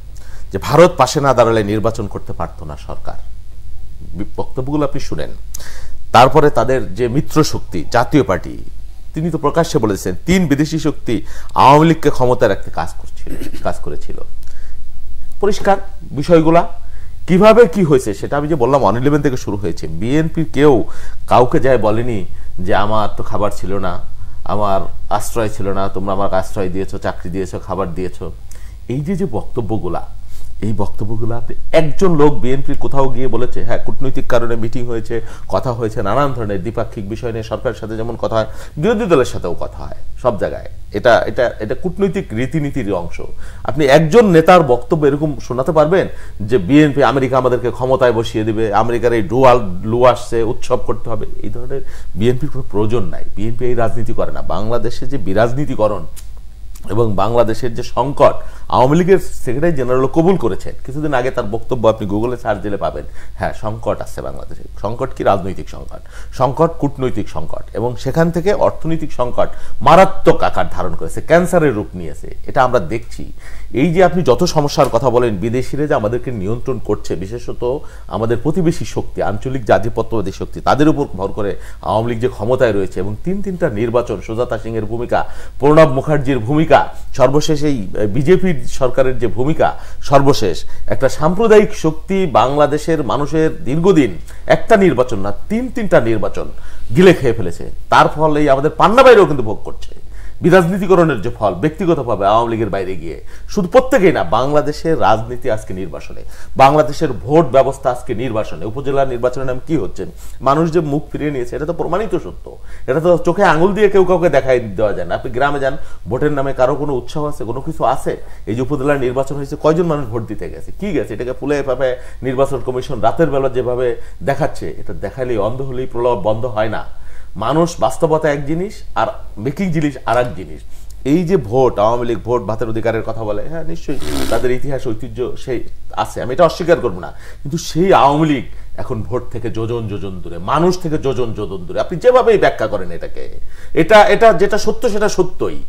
যে ভারত পাশে না দাঁড়ালে নির্বাচন করতে পারতো না সরকার। বক্তব্যগুলো আপনি শুনেন। তারপরে তাদের যে মিত্র শক্তি জাতীয় পার্টি, তিনি তো প্রকাশ্যে বলেছেন 3 বিদেশি শক্তি আওয়ামী লীগকে ক্ষমতায় রাখতে কাজ করেছিল। পরিষ্কার বিষয়গুলা কিভাবে কি হয়েছে সেটা আমি যে বললাম 111 থেকে শুরু হয়েছে। বিএনপি কেউ কাউকে যায় বলেনি যে আমার তো খাবার ছিল না, আমার আশ্রয় ছিল না, তোমরা আমাকে আশ্রয় দিয়েছো, চাকরি দিয়েছো, খাবার দিয়েছো। এই যে বক্তব্যগুলা, এই বক্তব্যগুলো একজন লোক বিএনপির কোথাও গিয়ে বলেছে? হ্যাঁ, কূটনৈতিক কারণে মিটিং হয়েছে, কথা হয়েছে, নানান ধরনের দ্বিপাক্ষিক বিষয় নিয়ে সরকারের সাথে যেমন কথা হয়, বিরোধী দলের সাথেও কথা হয়, সব জায়গায়। এটা কূটনৈতিক রীতিনীতির অংশ। আপনি একজন নেতার বক্তব্য এরকম শোনাতে পারবেন যে বিএনপি আমেরিকা আমাদেরকে ক্ষমতায় বসিয়ে দিবে, আমেরিকার এই লু আসছে, উৎসব করতে হবে? এই ধরনের বিএনপির কোনো প্রয়োজন নাই। বিএনপি এই রাজনীতি করে না। বাংলাদেশে যে বিরাজনীতিকরণ এবং বাংলাদেশের যে সংকট, আওয়ামী লীগের সেক্রেটারি জেনারেল কবুল করেছেন কিছুদিন আগে, তার বক্তব্য আপনি গুগলে সার্চ দিলে পাবেন। হ্যাঁ, সংকট আছে বাংলাদেশে। সংকট কি? রাজনৈতিক সংকট, সংকট কূটনৈতিক সংকট, এবং সেখান থেকে অর্থনৈতিক সংকট মারাত্মক আকার ধারণ করেছে, ক্যান্সারের রূপ নিয়েছে। এটা আমরা দেখছি। এই যে আপনি যত সমস্যার কথা বলেন, বিদেশিরা যে আমাদেরকে নিয়ন্ত্রণ করছে, বিশেষত আমাদের প্রতিবেশী শক্তি, আঞ্চলিক জাতিপত্যবাদী শক্তি, তাদের উপর ভর করে আওয়ামী লীগ যে ক্ষমতায় রয়েছে, এবং 3টা নির্বাচন, সুজাতা সিংয়ের ভূমিকা, প্রণব মুখার্জির ভূমিকা, সর্বশেষ এই বিজেপির সরকারের যে ভূমিকা সর্বশেষ, একটা সাম্প্রদায়িক শক্তি বাংলাদেশের মানুষের দীর্ঘদিন একটা নির্বাচন না তিনটা নির্বাচন গিলে খেয়ে ফেলেছে। তার ফলেই আমাদের পান্না বাইরেও কিন্তু ভোগ করছে বিরাজনীতিকরণের যে ফল ব্যক্তিগতভাবে আওয়ামী লীগের বাইরে গিয়ে। শুধু প্রত্যেকেই না, বাংলাদেশের রাজনীতি আজকে নির্বাচনে, বাংলাদেশের ভোট ব্যবস্থা আজকে নির্বাচনে, উপজেলা নির্বাচনের নাম কি হচ্ছে, মানুষ যে মুখ ফিরিয়ে নিয়েছে এটা তো প্রমাণিত সত্য। এটা তো চোখে আঙুল দিয়ে কেউ কাউকে দেখাই দেওয়া যায় না। আপনি গ্রামে যান, ভোটের নামে কারো কোনো উৎসাহ আছে, কোনো কিছু আছে? এই যে উপজেলার নির্বাচন হয়েছে, কয়জন মানুষ ভোট দিতে গেছে, কি গেছে? এটাকে ফুলে এভাবে নির্বাচন কমিশন রাতের বেলা যেভাবে দেখাচ্ছে, এটা দেখালেই অন্ধ হলেই প্রলোভ বন্ধ হয় না। মানুষ বাস্তবতা এক জিনিস আর মেকিং জিনিস আর এক জিনিস। এই যে ভোট, আওয়ামী লীগ ভোট ভাতের অধিকারের কথা বলে, হ্যাঁ নিশ্চয়ই তাদের ইতিহাস ঐতিহ্য সেই আছে, আমি এটা অস্বীকার করবো না, কিন্তু সেই আওয়ামী লীগ এখন ভোট থেকে যোজন দূরে, মানুষ থেকে যোজন দূরে। আপনি যেভাবেই ব্যাখ্যা করেন এটাকে, এটা যেটা সত্য সেটা সত্যই।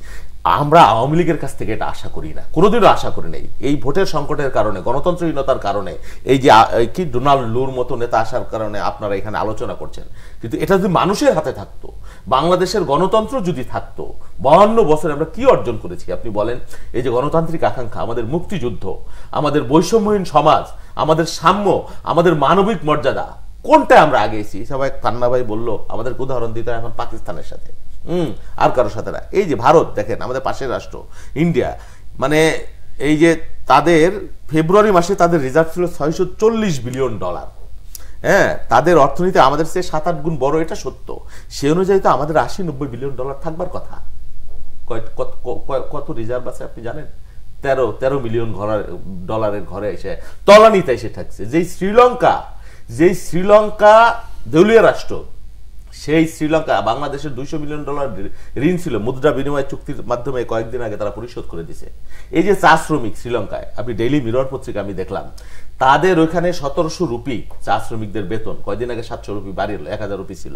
আমরা আওয়ামী লীগের কাছ থেকে এটা আশা করি না, কোনোদিনও আশা করি নাই। এই ভোটের সংকটের কারণে, গণতন্ত্রহীনতার কারণে, এই যে কি ডোনাল্ড লুর মতো নেতা আসার কারণে আপনারা এখানে আলোচনা করছেন, কিন্তু এটা যদি মানুষের হাতে থাকতো, বাংলাদেশের গণতন্ত্র যদি থাকতো, 52 বছরে আমরা কি অর্জন করেছি আপনি বলেন? এই যে গণতান্ত্রিক আকাঙ্ক্ষা, আমাদের মুক্তিযুদ্ধ, আমাদের বৈষম্যহীন সমাজ, আমাদের সাম্য, আমাদের মানবিক মর্যাদা, কোনটা আমরা আগেছি? সবাই পান্না ভাই বললো আমাদেরকে উদাহরণ দিতে এখন পাকিস্তানের সাথে, আর কারোর সাথে না। এই যে ভারত দেখেন, আমাদের পাশের রাষ্ট্র ইন্ডিয়া, মানে এই যে তাদের ফেব্রুয়ারি মাসে তাদের রিজার্ভ ছিল $640 বিলিয়ন। হ্যাঁ, তাদের অর্থনীতি আমাদের চেয়ে 7-8 গুণ বড়, এটা সত্য। সে অনুযায়ী তো আমাদের $80-90 বিলিয়ন থাকবার কথা। কত রিজার্ভ আছে আপনি জানেন? 13 মিলিয়ন ডলারের ঘরে এসে তলানিতে এসে থাকছে। যেই শ্রীলঙ্কা দেউলিয়া রাষ্ট্র, সেই শ্রীলঙ্কা বাংলাদেশের $200 বিলিয়ন ঋণ ছিল, মুদ্রা বিনিময় চুক্তির মাধ্যমে কয়েকদিন আগে তারা পরিশোধ করে দিছে। এই যে চা শ্রমিক শ্রীলঙ্কায়, আপনি ডেইলি মিরর পত্রিকা আমি দেখলাম, তাদের ওইখানে 1700 রুপি চা শ্রমিকদের বেতন, কয়েকদিন আগে 700 রুপি বাড়িল, 1000 রুপি ছিল।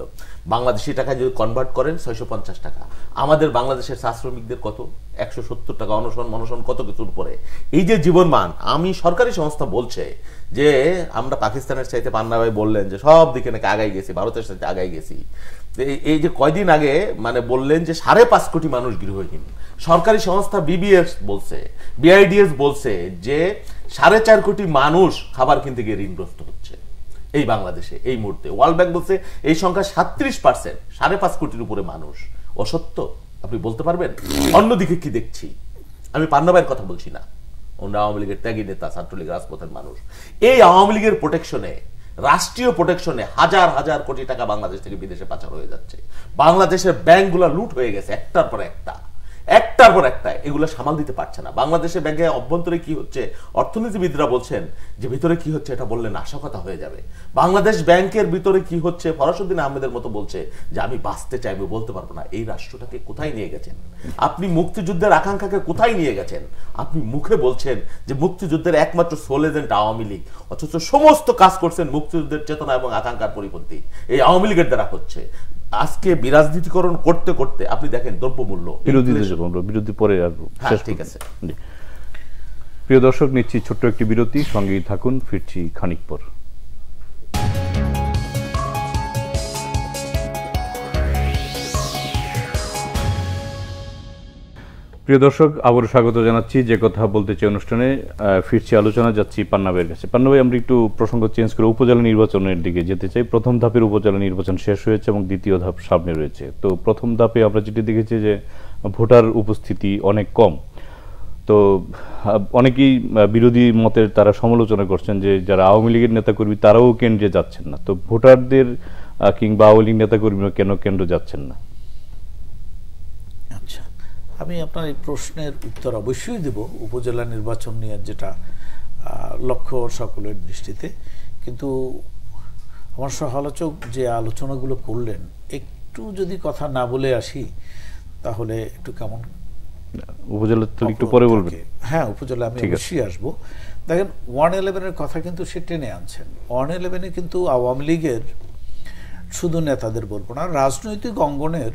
বাংলাদেশি টাকায় যদি কনভার্ট করেন 650 টাকা। আমাদের বাংলাদেশের চা শ্রমিকদের কত? 170 টাকা, অনশন কত কিছুর পরে। এই যে জীবনমান, আমি সরকারি সংস্থা বলছে যে আমরা পাকিস্তানের চাইতে, পান্না ভাই বললেন যে সব দিকে নাকি আগাই গেছি, ভারতের সাথে আগাই গেছি। এই যে কয়দিন আগে মানে বললেন যে 5.5 কোটি মানুষ গৃহহীন। সরকারি সংস্থা বিবিএস বলছে, বিআইডিএস বলছে যে 4.5 কোটি মানুষ খাবার কিনতে গিয়ে ঋণগ্রস্ত হচ্ছে এই বাংলাদেশে এই মুহূর্তে। ওয়ার্ল্ড ব্যাংক বলছে এই সংখ্যা 37%, 5.5 কোটির উপরে মানুষ। অসত্য? আপনি বলতে পারবেন? অন্যদিকে কি দেখছি? আমি পান্না ভাইয়ের কথা বলছি না, ওনারা আওয়ামী লীগের ত্যাগী নেতা, ছাত্রলীগ রাজপথের মানুষ। এই আওয়ামী লীগের প্রোটেকশনে, রাষ্ট্রীয় প্রোটেকশনে হাজার হাজার কোটি টাকা বাংলাদেশ থেকে বিদেশে পাচার হয়ে যাচ্ছে। বাংলাদেশের ব্যাংকগুলো লুট হয়ে গেছে একটার পর একটা। এগুলো সামাল দিতে পারছে না। বাংলাদেশের ব্যাংকে অভ্যন্তরে কি হচ্ছে, অর্থনীতিবিদরা বলছেন যে ভিতরে কি হচ্ছে এটা বললে নাশকতা হয়ে যাবে। বাংলাদেশ ব্যাংকের ভিতরে কি হচ্ছে, ফরাসুদ্দিন আহমেদের মতো বলছে যে আমি বাঁচতে চাইবো, বলতে পারবো না। এই রাষ্ট্রটাকে কোথায় নিয়ে গেছেন আপনি? মুক্তিযুদ্ধের আকাঙ্ক্ষাকে কোথায় নিয়ে গেছেন আপনি? মুখে বলছেন যে মুক্তিযুদ্ধের একমাত্র সোল এজেন্ট আওয়ামী লীগ, অথচ সমস্ত কাজ করছেন মুক্তিযুদ্ধের চেতনা এবং আকাঙ্ক্ষার পরিপন্থী এই আওয়ামী লীগের দ্বারা হচ্ছে। আজকে বিরাজনীতিকরণ করতে করতে আপনি দেখেন দ্রব্যমূল্য, বিরোধী পরে আসবো। ঠিক আছে। প্রিয় দর্শক, নিচ্ছি ছোট্ট একটি বিরতি, সঙ্গেই থাকুন, ফিরছি খানিক পর। প্রিয় দর্শক, আবারও স্বাগত জানাচ্ছি যে কথা বলতে চাই অনুষ্ঠানে। ফিরছি আলোচনা, যাচ্ছি পান্না ভাইয়ের কাছে। পান্না ভাই, আমরা একটু প্রসঙ্গ চেঞ্জ করে উপজেলা নির্বাচনের দিকে যেতে চাই। প্রথম ধাপের উপজেলা নির্বাচন শেষ হয়েছে এবং দ্বিতীয় ধাপ সামনে রয়েছে। তো প্রথম ধাপে আমরা যেটি দেখেছি যে ভোটার উপস্থিতি অনেক কম। তো অনেকেই বিরোধী মতের তারা সমালোচনা করছেন যে যারা আওয়ামী লীগের নেতাকর্মী তারাও কেন্দ্রে যাচ্ছেন না। তো ভোটারদের কিংবা আওয়ামী লীগ নেতাকর্মীরা কেন কেন্দ্রে যাচ্ছেন না? আচ্ছা, আমি আপনার এই প্রশ্নের উত্তর অবশ্যই দেব, উপজেলা নির্বাচন নিয়ে যেটা লক্ষ্য সকলের দৃষ্টিতে। কিন্তু আমার সহালোচক যে আলোচনাগুলো করলেন, একটু যদি কথা না বলে আসি তাহলে একটু কেমন। উপজেলা তো একটু পরে বলবেন। হ্যাঁ, উপজেলা আমি অবশ্যই আসবো। দেখেন, 111-এর কথা কিন্তু সে টেনে আনছেন। 111-এ কিন্তু আওয়ামী লীগের শুধু নেতাদের বলবো না, রাজনৈতিক অঙ্গনের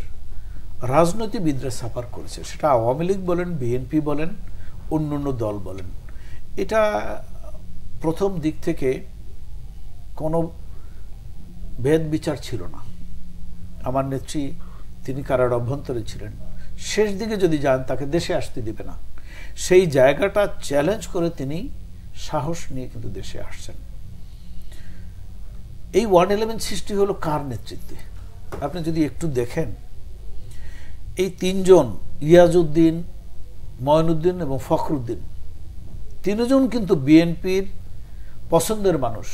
রাজনীতিবিদরা সাফার করেছে। সেটা আওয়ামী লীগ বলেন, বিএনপি বলেন, অন্যান্য দল বলেন। এটা প্রথম দিক থেকে কোনো ভেদ বিচার ছিল না। আমার নেত্রী, তিনি কারার অভ্যন্তরে ছিলেন। শেষ দিকে যদি যান তাকে দেশে আসতে দিবে না। সেই জায়গাটা চ্যালেঞ্জ করে তিনি সাহস নিয়ে কিন্তু দেশে আসছেন। এই 111 সৃষ্টি হলো কার নেতৃত্বে? আপনি যদি একটু দেখেন, এই তিনজন, ইয়াজউদ্দিন, মঈনুদ্দিন এবং ফখরুদ্দিন, তিনজন কিন্তু বিএনপির পছন্দের মানুষ।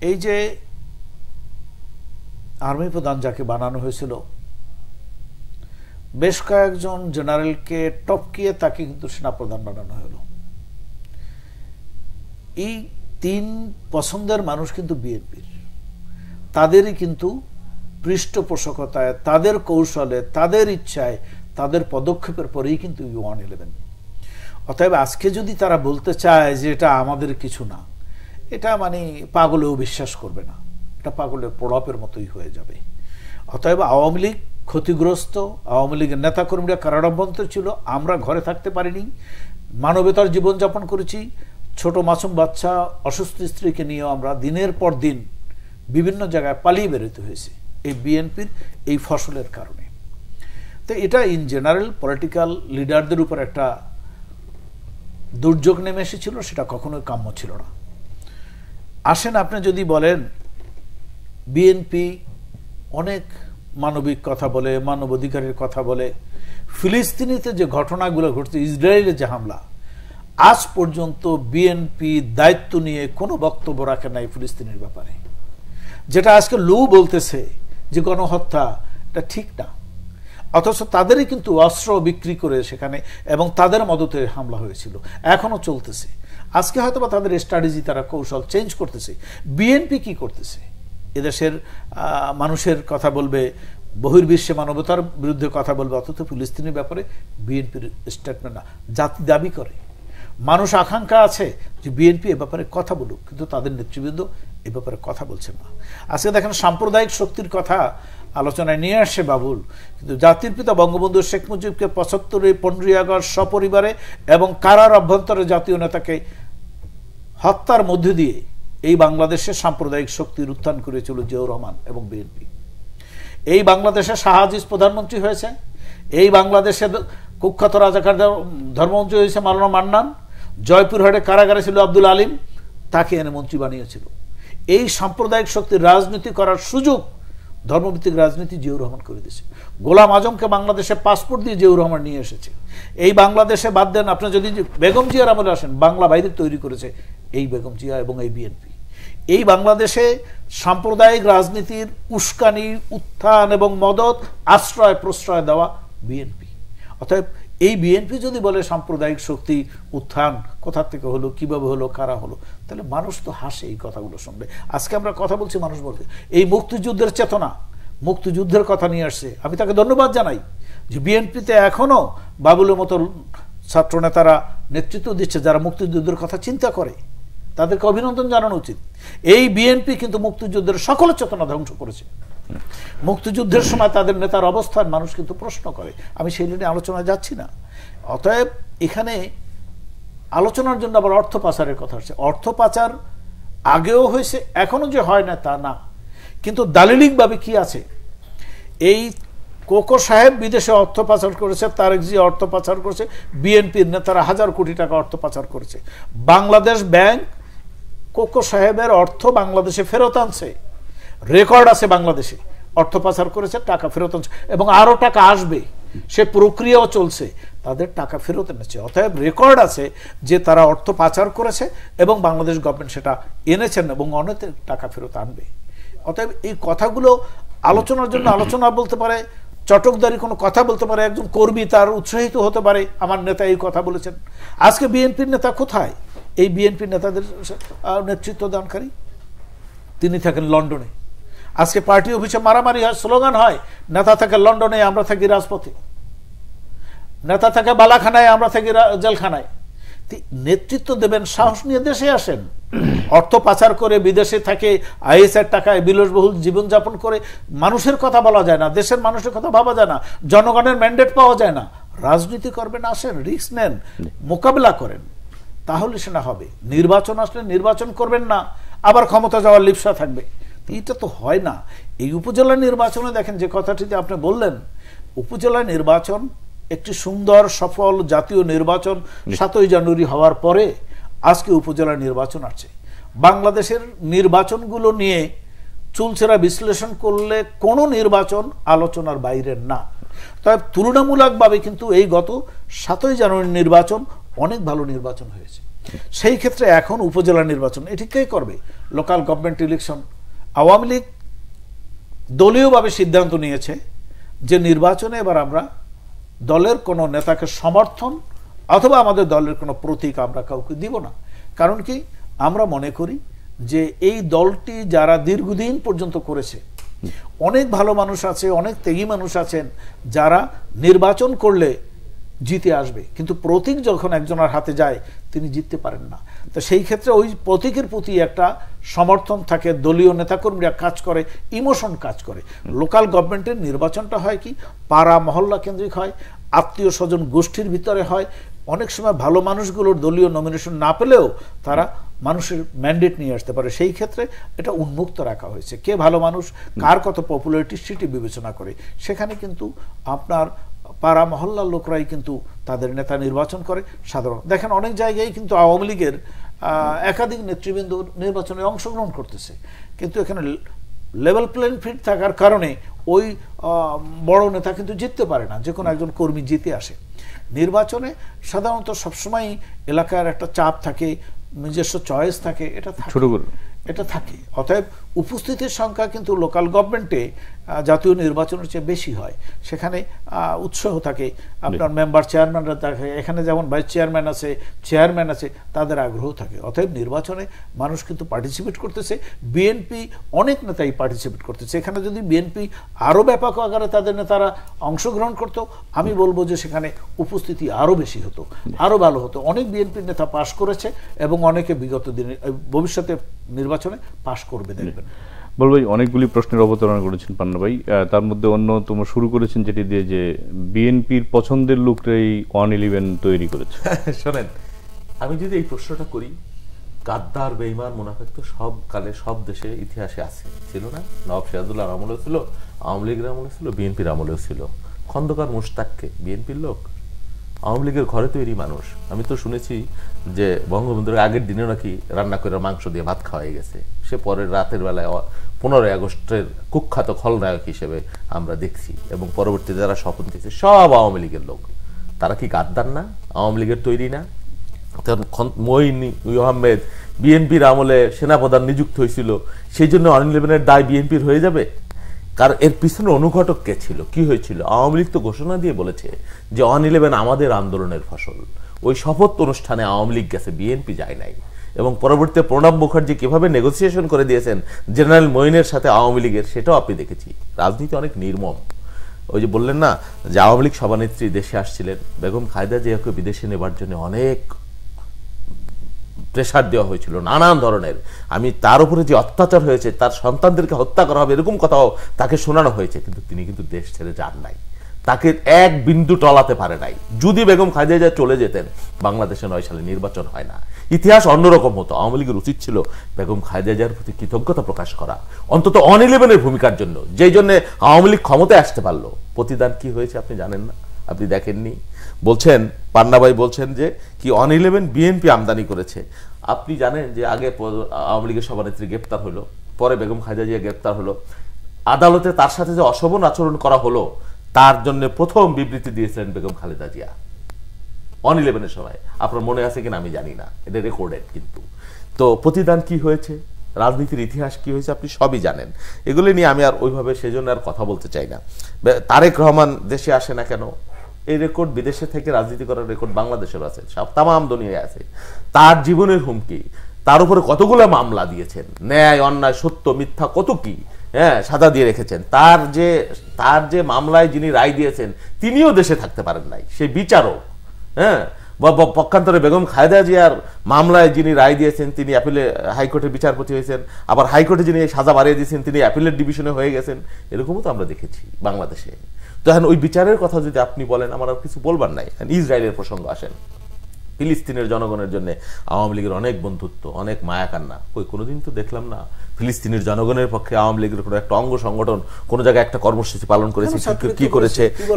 এই যে আর্মি প্রধান যাকে বানানো হয়েছিল, বেশ কয়েকজন জেনারেলকে টপকিয়ে তাকে কিন্তু সেনাপ্রধান বানানো হলো। এই তিন পছন্দের মানুষ কিন্তু বিএনপির, তাদেরই কিন্তু পৃষ্ঠপোষকতায়, তাদের কৌশলে, তাদের ইচ্ছায়, তাদের পদক্ষেপের পরেই কিন্তু 111। অতএব আজকে যদি তারা বলতে চায় যে এটা আমাদের কিছু না, এটা মানে পাগলেও বিশ্বাস করবে না, এটা পাগলের প্রলাপের মতোই হয়ে যাবে। অতএব আওয়ামী লীগ ক্ষতিগ্রস্ত, আওয়ামী লীগের নেতাকর্মীরা কারারবন্ধ ছিল, আমরা ঘরে থাকতে পারিনি, মানবতার জীবনযাপন করেছি, ছোট মাসুম বাচ্চা, অসুস্থ স্ত্রীকে নিয়েও আমরা দিনের পর দিন বিভিন্ন জায়গায় পালিয়ে বেরোতে হয়েছে এই বিএনপির এই ফসলের কারণে। তো এটা ইন জেনারেল পলিটিক্যাল লিডারদের উপর একটা দুর্যোগ নেমে এসেছিল, সেটা কখনোই কাম্য ছিল না। আসেন, আপনি যদি বলেন বিএনপি অনেক মানবিক কথা বলে, মানবাধিকারের কথা বলে, ফিলিস্তিনিতে যে ঘটনাগুলো ঘটছে, ইসরায়েলের যে হামলা, আজ পর্যন্ত বিএনপি দায়িত্ব নিয়ে কোনো বক্তব্য রাখে নাই ফিলিস্তিনের ব্যাপারে। যেটা আজকে লু বলতেছে যে গণহত্যা, এটা ঠিক না, অথচ তাদেরই কিন্তু অস্ত্র বিক্রি করে সেখানে এবং তাদের মদতে হামলা হয়েছিল, এখনো চলতেছে। আজকে হয়তো বা তাদের স্ট্র্যাটেজি, তারা কৌশল চেঞ্জ করতেছে। বিএনপি কি করতেছে? এদেশের মানুষের কথা বলবে, বহির্বিশ্বে মানবতার বিরুদ্ধে কথা বলবে, অথচ ফিলিস্তিনের ব্যাপারে বিএনপির স্টেটমেন্ট না। জাতি দাবি করে, মানুষ আকাঙ্ক্ষা আছে যে বিএনপি এ ব্যাপারে কথা বলুক, কিন্তু তাদের নেতৃবৃন্দ এ ব্যাপারে কথা বলছেন না। আজকে দেখেন সাম্প্রদায়িক শক্তির কথা আলোচনায় নিয়ে আসছে বাবুল, কিন্তু জাতির পিতা বঙ্গবন্ধু শেখ মুজিবকে 75 15ই আগস্ট সপরিবারে এবং কারার অভ্যন্তরে জাতীয় নেতাকে হত্যার মধ্য দিয়ে এই বাংলাদেশের সাম্প্রদায়িক শক্তির উত্থান করেছিল জিয়াউর রহমান এবং বিএনপি। এই বাংলাদেশে শাহ আজিজ প্রধানমন্ত্রী হয়েছে, এই বাংলাদেশে কুখ্যাত রাজাকার ধর্মমন্ত্রী হয়েছে মাওলানা মান্নান, জয়পুরহাটে কারাগারে ছিল আব্দুল আলিম, তাকে এনে মন্ত্রী বানিয়েছিল। এই সাম্প্রদায়িক শক্তির রাজনীতি করার সুযোগ, ধর্মভিত্তিক রাজনীতি জিয়াউর রহমান করে দিয়েছে। গোলাম আজমকে বাংলাদেশে পাসপোর্ট দিয়ে জিয়াউর রহমান নিয়ে এসেছে। এই বাংলাদেশে বাদ দেন, আপনি যদি বেগম জিয়ার আমলে আসেন, বাংলা বাইরে তৈরি করেছে এই বেগম জিয়া এবং এই বিএনপি। এই বাংলাদেশে সাম্প্রদায়িক রাজনীতির উস্কানি, উত্থান এবং মদত, আশ্রয় প্রশ্রয় দেওয়া বিএনপি। অতএব এই বিএনপি যদি বলে সাম্প্রদায়িক শক্তি উত্থান কোথা থেকে হলো, কিভাবে হলো, কারা হলো, তাহলে মানুষ তো হাসে এই কথাগুলো শুনবে। আজকে আমরা কথা বলছি, মানুষ বলবে এই মুক্তিযুদ্ধের চেতনা, মুক্তিযুদ্ধের কথা নিয়ে আসছে। আমি তাকে ধন্যবাদ জানাই যে বিএনপিতে এখনো বাবুলের মতো ছাত্র নেতারা নেতৃত্ব দিচ্ছে, যারা মুক্তিযুদ্ধের কথা চিন্তা করে, তাদেরকে অভিনন্দন জানানো উচিত। এই বিএনপি কিন্তু মুক্তিযুদ্ধের সকল চেতনা ধ্বংস করেছে। মুক্তিযুদ্ধের সময় তাদের নেতার অবস্থান মানুষ কিন্তু প্রশ্ন করে। আমি সেই নিয়ে আলোচনায় যাচ্ছি না। অতএব এখানে আলোচনার জন্য আবার অর্থ পাচারের কথা আসছে। অর্থ পাচার আগেও হয়েছে, এখনো যে হয় না তা না, কিন্তু দালিলিকভাবে কি আছে, এই কোকো সাহেব বিদেশে অর্থ পাচার করেছে, তারেক জিয়া অর্থ পাচার করেছে, বিএনপির নেতারা 1000 কোটি টাকা অর্থ পাচার করেছে। বাংলাদেশ ব্যাংক কোকো সাহেবের অর্থ বাংলাদেশে ফেরত আনছে, রেকর্ড আছে, বাংলাদেশে অর্থ পাচার করেছে, টাকা ফেরত আনছে এবং আরো টাকা আসবে, সে প্রক্রিয়াও চলছে, তাদের টাকা ফেরত এনেছে। অতএব রেকর্ড আছে যে তারা অর্থ পাচার করেছে এবং বাংলাদেশ গভর্নমেন্ট সেটা এনেছেন এবং অনেক টাকা ফেরত আনবে। অতএব এই কথাগুলো আলোচনার জন্য আলোচনা বলতে পারে, চটকদারি কোনো কথা বলতে পারে, একজন কর্মী তার উৎসাহিত হতে পারে, আমার নেতা এই কথা বলেছেন। আজকে বিএনপির নেতা কোথায়? এই বিএনপির নেতাদের নেতৃত্ব দানকারী তিনি থাকেন লন্ডনে। আজকে পার্টি অফিসে মারামারি হয়, স্লোগান হয়, নেতা থাকে লন্ডনে, আমরা থাকি রাজপথে, নেতা থাকে বালাখানায়, আমরা থাকি জেলখানায়। নেতৃত্ব দেবেন, সাহস নিয়ে দেশে আসেন। অর্থ পাচার করে বিদেশে থাকে, আইএসের টাকায় বিলাসবহুল জীবনযাপন করে মানুষের কথা বলা যায় না, দেশের মানুষের কথা ভাবা যায় না, জনগণের ম্যান্ডেট পাওয়া যায় না। রাজনীতি করবেন, আসেন, রিস্ক নেন, মোকাবিলা করেন, তাহলে সেটা হবে। নির্বাচন আসলে নির্বাচন করবেন না, আবার ক্ষমতা যাওয়ার লিপ্সা থাকবে, এটা তো হয় না। এই উপজেলা নির্বাচনে দেখেন যে কথাটিতে আপনি বললেন, উপজেলা নির্বাচন একটি সুন্দর সফল জাতীয় নির্বাচন 7ই জানুয়ারি হওয়ার পরে আজকে উপজেলা নির্বাচন আছে। বাংলাদেশের নির্বাচনগুলো নিয়ে চুলচেরা বিশ্লেষণ করলে কোনো নির্বাচন আলোচনার বাইরে না। তবে তুলনামূলকভাবে কিন্তু এই গত 7ই জানুয়ারির নির্বাচন অনেক ভালো নির্বাচন হয়েছে। সেই ক্ষেত্রে এখন উপজেলা নির্বাচন এটি কে করবে? Local government election. Awami League দলীয়ভাবে সিদ্ধান্ত নিয়েছে যে নির্বাচনে এবার আমরা দলের কোনো নেতাকে সমর্থন অথবা আমাদের দলের কোনো প্রতীক আমরা কাউকে দিব না। কারণ কি, আমরা মনে করি যে এই দলটি যারা দীর্ঘদিন পর্যন্ত করেছে, অনেক ভালো মানুষ আছে, অনেক ত্যাগী মানুষ আছেন যারা নির্বাচন করলে জিতে আসবে, কিন্তু প্রতীক যখন একজনের হাতে যায় তিনি জিততে পারেন না। তো সেই ক্ষেত্রে ওই প্রতীকের প্রতি একটা সমর্থন থাকে, দলীয় নেতাকর্মীরা কাজ করে, ইমোশন কাজ করে। লোকাল গভর্নমেন্টের নির্বাচনটা হয় কি পাড়া মহল্লা কেন্দ্রিক হয়, আত্মীয় স্বজন গোষ্ঠীর ভিতরে হয়। অনেক সময় ভালো মানুষগুলোর দলীয় নমিনেশন না পেলেও তারা মানুষের ম্যান্ডেট নিয়ে আসতে পারে। সেই ক্ষেত্রে এটা উন্মুক্ত রাখা হয়েছে, কে ভালো মানুষ, কার কত পপুলারিটি সেটি বিবেচনা করে। সেখানে কিন্তু আপনার পাড়া মহল্লার লোকরাই কিন্তু তাদের নেতা নির্বাচন করে। সাধারণ দেখেন অনেক জায়গায় কিন্তু আওয়ামী লীগের একাধিক নেতৃবৃন্দ নির্বাচনে অংশগ্রহণ করতেছে, কিন্তু এখানে লেভেল প্লেইং ফিল্ড থাকার কারণে ওই বড় নেতা কিন্তু জিততে পারে না, যে কোনো একজন কর্মী জিতে আসে। নির্বাচনে সাধারণত সবসময় এলাকার একটা চাপ থাকে, নিজস্ব চয়েস থাকে, এটা থাকে। অতএব উপস্থিতির সংখ্যা কিন্তু লোকাল গভর্নমেন্টে জাতীয় নির্বাচনের চেয়ে বেশি হয়। সেখানে উৎসাহ থাকে, আপনার মেম্বার চেয়ারম্যানরা থাকে, এখানে যেমন ভাইস চেয়ারম্যান আছে, চেয়ারম্যান আছে, তাদের আগ্রহ থাকে। অতএব নির্বাচনে মানুষ কিন্তু পার্টিসিপেট করতেছে। বিএনপি অনেক নেতাই পার্টিসিপেট করতেছে। এখানে যদি বিএনপি আরও ব্যাপক আকারে তাদের নেতারা অংশগ্রহণ করতো, আমি বলবো যে সেখানে উপস্থিতি আরও বেশি হতো, আরও ভালো হতো। অনেক বিএনপির নেতা পাশ করেছে এবং অনেকে বিগত দিনে ভবিষ্যতে নির্বাচনে পাশ করবে, দেখবেন। বল ভাই, অনেকগুলি প্রশ্নের অবতারণা করেছেন পান্না ভাই, তার মধ্যে অন্যতম শুরু করেছেন যেটি দিয়ে যে বিএনপির পছন্দের লোকরাই 111 তৈরি করেছে। শোনেন, আমি যদি এই প্রশ্নটা করি, গাদ্দার বেঈমান মুনাফিক তো সব কালে সব দেশে ইতিহাসে আছে, ছিল না? নওয়াব সিরাজউদ্দৌলার আমলেও ছিল, আওয়ামী লীগের আমলেও ছিল, বিএনপির আমলেও ছিল। খন্দকার মুশতাককে বিএনপির লোক, আওয়ামী লীগের ঘরে তৈরি মানুষ। আমি তো শুনেছি যে বঙ্গবন্ধুর আগের দিনে নাকি রান্না করে মাংস দিয়ে ভাত খাওয়াই গেছে। সে পরের রাতের বেলায় 15ই আগস্টের কুখ্যাত খলনায়ক হিসেবে আমরা দেখছি, এবং পরবর্তীতে যারা শপথ নিয়েছে সব আওয়ামী লীগের লোক। তারা কি গাদ্দার না? আওয়ামী লীগের তৈরি না? মঈন আহমেদ বিএনপির আমলে সেনাপ্রধান নিযুক্ত হয়েছিল, সেই জন্য 111-এর দায় বিএনপির হয়ে যাবে? কারণ এর পিছনে অনুঘটক কে ছিল, কি হয়েছিল? আওয়ামী লীগ তো ঘোষণা দিয়ে বলেছে যে 111 আমাদের আন্দোলনের ফসল। ওই শপথ অনুষ্ঠানে আওয়ামী লীগ গেছে, বিএনপি যায় নাই। এবং পরবর্তীতে প্রণব মুখার্জি কিভাবে নেগোসিয়েশন করে দিয়েছেন জেনারেল মঈনের সাথে আওয়ামী লীগের, সেটাও আপনি দেখেছি। রাজনীতি অনেক নির্মম। ওই যে বললেন না যে আওয়ামী লীগ সভানেত্রী দেশে আসছিলেন, বেগম খালেদা জিয়াকে বিদেশে নেবার জন্য অনেক প্রেসার দেওয়া হয়েছিল নানান ধরনের। আমি তার উপরে যে অত্যাচার হয়েছে, তার সন্তানদেরকে হত্যা করা হবে, এরকম কথাও তাকে শোনানো হয়েছে, কিন্তু তিনি কিন্তু দেশ ছেড়ে যান নাই, তাকে এক বিন্দু টলাতে পারে নাই। যদি বেগম খালেদা জিয়া চলে যেতেন, বাংলাদেশে 9 সালে নির্বাচন হয় না, ইতিহাস অন্যরকম হতো। আওয়ামী লীগের উচিত ছিল বেগম খালেদা জিয়ার প্রতি কৃতজ্ঞতা প্রকাশ করা, অন্তত 111-এর ভূমিকার জন্য, যেই জন্য আওয়ামী লীগ ক্ষমতায় আসতে পারলো। প্রতিদান কি হয়েছে আপনি জানেন না? আপনি দেখেননি? বলছেন পান্নাভাই বলছেন যে কি 111 বিএনপি আমদানি করেছে। আপনি জানেন যে আগে আওয়ামী লীগের সভানেত্রী গ্রেপ্তার হলো, পরে বেগম খালেদা জিয়া গ্রেপ্তার হলো, আদালতে তার সাথে যে অশোভন আচরণ করা হলো তার জন্য প্রথম বিবৃতি দিয়েছিলেন বেগম খালেদা জিয়া 111-এর সময়। আপনার মনে আছে কিনা আমি জানি না, এটা রেকর্ডেড। কিন্তু তো প্রতিদান কি হয়েছে, রাজনীতির ইতিহাস কি হয়েছে আপনি সবই জানেন। এগুলো নিয়ে আমি আর ওইভাবে সেজন্য আর কথা বলতে চাই না। তারেক রহমান দেশে আসে না কেন, এই রেকর্ড বিদেশে থেকে রাজনীতি করার রেকর্ড বাংলাদেশের আছে, সব তামাম দুনিয়ায় আছে। তার জীবনের হুমকি, তার উপরে কতগুলো মামলা দিয়েছেন, ন্যায় অন্যায় সত্য মিথ্যা কত কি সাজা দিয়ে রেখেছেন। তার যে মামলায় যিনি রায় দিয়েছেন তিনিও দেশে থাকতে পারেন নাই, সেই বিচারক। পক্ষান্তরে বেগম খালেদা জিয়ার মামলায় যিনি রায় দিয়েছেন তিনি অ্যাপিলে হাইকোর্টের বিচারপতি হয়েছেন, আবার হাইকোর্টে যিনি সাজা বাড়িয়ে দিয়েছেন তিনি অ্যাপিলের ডিভিশনে হয়ে গেছেন। এরকমও তো আমরা দেখেছি বাংলাদেশে। তো এখন ওই বিচারের কথা যদি আপনি বলেন, আমার আর কিছু বলবার নাই। ইসরায়েলের প্রসঙ্গ আসেন, ফিলিস্তিনের জনগণের জন্য আওয়ামী লীগের অনেক বন্ধুত্ব, অনেক মায়া কান্না। কোনোদিন তো দেখলাম না ফিলিস্তিনের জনগণের পক্ষে আওয়ামী লীগের কোনো একটা অঙ্গ সংগঠন কোন জায়গায় একটা কর্মসূচি পালন করেছে,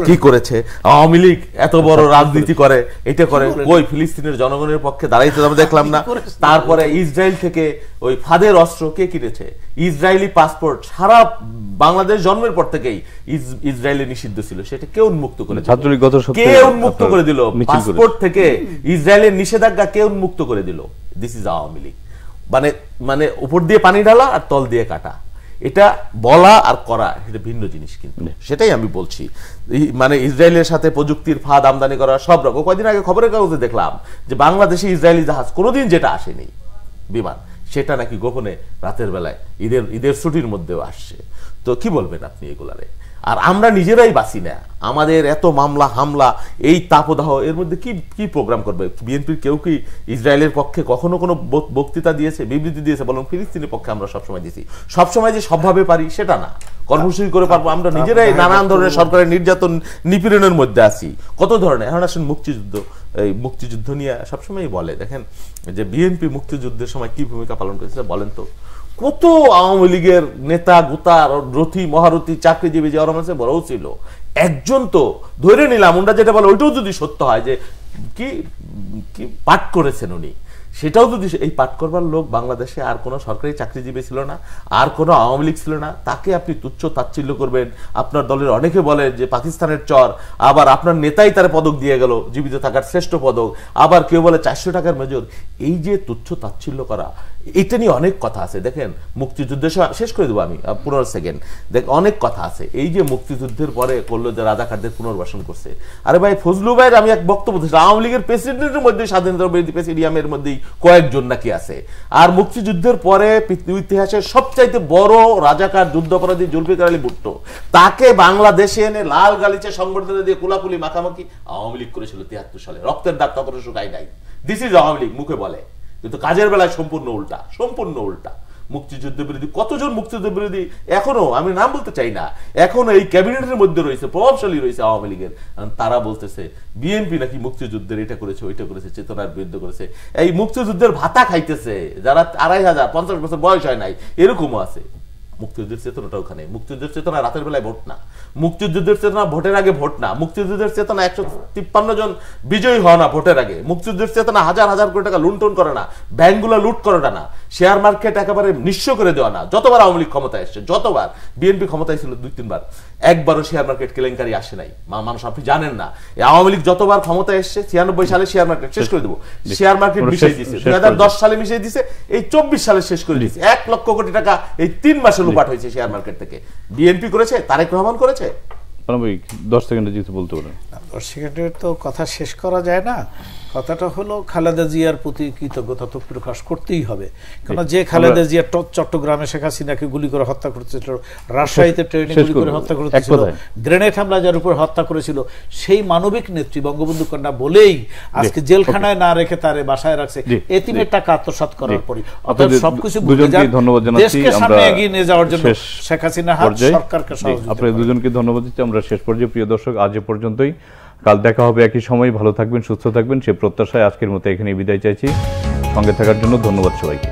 কি করেছে আওয়ামী লীগ এত বড় রাজনীতি করে, এটা করে, ওই ফিলিস্তিনের জনগণের পক্ষে দাঁড়াইতে আমরা দেখলাম না। তারপরে ইসরায়েল থেকে ওই ফাঁদের অস্ত্র কে কিনেছে, ইসরায়েলি পাসপোর্ট সারা বাংলাদেশ জন্মের পর থেকেই ইসরায়েলে নিষিদ্ধ ছিল, সেটা কে উন্মুক্ত করে দিল? পাসপোর্ট থেকে ইসরায়েলের নিষেধাজ্ঞা কে উন্মুক্ত করে দিল? This is Awami League. মানে উপর দিয়ে পানি ঢালা আর তল দিয়ে কাটা, এটা বলা আর করা এটা ভিন্ন জিনিস। কিন্তু সেটাই আমি বলছি, মানে ইসরায়েলের সাথে প্রযুক্তির ফাঁদ আমদানি করা সব রকম। কয়েকদিন আগে খবরের কাগজে দেখলাম যে বাংলাদেশে ইসরায়েলি জাহাজ কোনোদিন যেটা আসেনি বিমান, সেটা নাকি গোপনে রাতের বেলায় ঈদের ছুটির মধ্যেও আসছে। তো কি বলবেন আপনি এগুলারে? আর আমরা নিজেরাই বাঁচি না, আমাদের এত মামলা হামলা, এই তাপদাহ, এর মধ্যে কি প্রোগ্রাম করবে? বিএনপির কেউ কি ইসরায়েলের পক্ষে কখনো কোনো বক্তৃতা দিয়েছে, বিবৃতি দিয়েছে? বলুন, ফিলিস্তিনের পক্ষে আমরা সবসময় দিছি, সবসময় যে সবভাবে পারি সেটা না, কর্মসূচি করে পারবো। আমরা নিজেরাই নানান ধরনের সরকারের নির্যাতন নিপীড়নের মধ্যে আছি, কত ধরনের। এখন আসেন মুক্তিযুদ্ধ নিয়ে সবসময় বলে, দেখেন যে বিএনপি মুক্তিযুদ্ধের সময় কি ভূমিকা পালন করেছে বলেন তো। কত আওয়ামী লীগের নেতা গোতার রথী মহারথী চাকরিজীবী যে রমেশে বড়ও ছিল, একজন তো ধরে নিলাম ওনারা যেটা বলে ওইটাও যদি সত্য হয় যে কি পাঠ করেছেন উনি, সেটাও যদি, এই পাঠ করবার লোক বাংলাদেশে আর কোনো সরকারি চাকরিজীবী ছিল না, আর কোনো আওয়ামী লীগ ছিল না, তাকে আপনি তুচ্ছ তাচ্ছিল্য করবেন। আপনার দলের অনেকে বলে যে পাকিস্তানের চর, আবার আপনার নেতাই তার পদক দিয়ে গেল, জীবিত থাকার শ্রেষ্ঠ পদক, আবার কেউ বলে 400 টাকার মেজর। এই যে তুচ্ছ তাচ্ছিল্য করা, এটা নিয়ে অনেক কথা আছে। দেখেন মুক্তিযুদ্ধের সময়, শেষ করে দেবো আমি 15 সেকেন্ড, দেখ অনেক কথা আছে। এই যে মুক্তিযুদ্ধের পরে করলো যে রাজাকারদের পুনর্বাসন করছে, আরে ভাই ফজলু ভাইয়ের আমি এক বক্তব্য দিয়েছিলাম, আওয়ামী লীগের প্রেসিডেন্টের মধ্যে, স্বাধীনতা বিরোধী প্রেসিডিয়ামের মধ্যেই কয়েকজন নাকি আছে। আর মুক্তিযুদ্ধের পরে ইতিহাসের সবচাইতে বড় রাজাকার যুদ্ধাপরাধী জুলফিকার আলী ভুট্টো, তাকে বাংলাদেশে এনে লাল গালিচা সংবর্ধনা দিয়ে কুলাকুলি মাখামাখি আওয়ামী লীগ করেছিল 73 সালে। রক্তের দাগ তখন শুকায় নাই। দিস ইজ আওয়ামী লীগ, মুখে বলে, কিন্তু কাজের বেলায় সম্পূর্ণ উল্টা। মুক্তিযুদ্ধ বিরোধী কতজন মুক্তিযুদ্ধ বিরোধী এখনো, আমি নাম বলতে চাই না, এখনো এই ক্যাবিনেটের মধ্যে রয়েছে, প্রভাবশালী রয়েছে আওয়ামী লীগের। তারা বলতেছে বিএনপি নাকি মুক্তিযুদ্ধের এটা করেছে ওইটা করেছে, চেতনার বিরুদ্ধে করেছে। এই মুক্তিযুদ্ধের ভাতা খাইতেছে যারা 2500 50 বছর বয়স হয় নাই, এরকমও আছে। মুক্তিযুদ্ধের চেতনাটা ওখানে। মুক্তিযুদ্ধের চেতনা রাতের বেলায় ভোট না, মুক্তিযুদ্ধের চেতনা ভোটের আগে ভোট না, মুক্তিযুদ্ধের চেতনা 153 জন বিজয়ী হওয়া না ভোটের আগে, মুক্তিযুদ্ধের চেতনা হাজার হাজার কোটি টাকা লুণ্ঠন করে না, ব্যাংকগুলো লুট করে না, শেয়ার মার্কেট একেবারে নিঃস্ব করে দেওয়া না। যতবার আওয়ামী লীগ ক্ষমতায় এসছে, যতবার বিএনপি ক্ষমতায় ছিল 2-3 বার, একবারও শেয়ার মার্কেট কেলেঙ্কারি আসে নাই। মানুষ আপনি জানেন না, আওয়ামী লীগ যতবার ক্ষমতায় এসছে, 96 সালে শেয়ার মার্কেট শেষ করে দেবো, শেয়ার মার্কেট মিশিয়ে দিচ্ছে, 2010 সালে মিশিয়ে দিচ্ছে, এই 24 সালে শেষ করে দিচ্ছে। 1 লক্ষ কোটি টাকা এই 3 মাসে লুপাট হয়েছে শেয়ার মার্কেট থেকে। বিএনপি করেছে, তারেক রহমান করেছে। 10 সেকেন্ডে যেতে বলতে পারেন। 10 সেকেন্ডে তো কথা শেষ করা যায় না। কথাটা হলো খালেদা জিয়ার প্রতি কৃতজ্ঞতা তো প্রকাশ করতেই হবে, কারণ যে খালেদা জিয়া চট্টগ্রামে শেখ হাসিনাকে গুলি করে হত্যা করেছিল, রাজশাহীতে ট্রেনে গুলি করে হত্যা করেছিল, গ্রেনেড হামলা যার উপর হত্যা করেছিল, সেই মানবিক নেত্রী বঙ্গবন্ধু কন্যা বলেই আজকে জেলখানায় না রেখে তারে বাসায় রাখছে, এতিমের টাকা আত্মসাৎ করার পরই। সবকিছু দেশকে সামনে এগিয়ে নিয়ে যাওয়ার জন্য শেখ হাসিনা সরকারকে সহযোগিতা। আপনাদের দুজনকে ধন্যবাদ দিচ্ছি। আমরা শেষ পর্যায়ে প্রিয় দর্শক আজ এ পর্যন্তই। কাল দেখা হবে একই সময়। ভালো থাকবেন, সুস্থ থাকবেন, সে প্রত্যাশায় আজকের মতো এখানে বিদায় চাইছি। সঙ্গে থাকার জন্য ধন্যবাদ সবাইকে।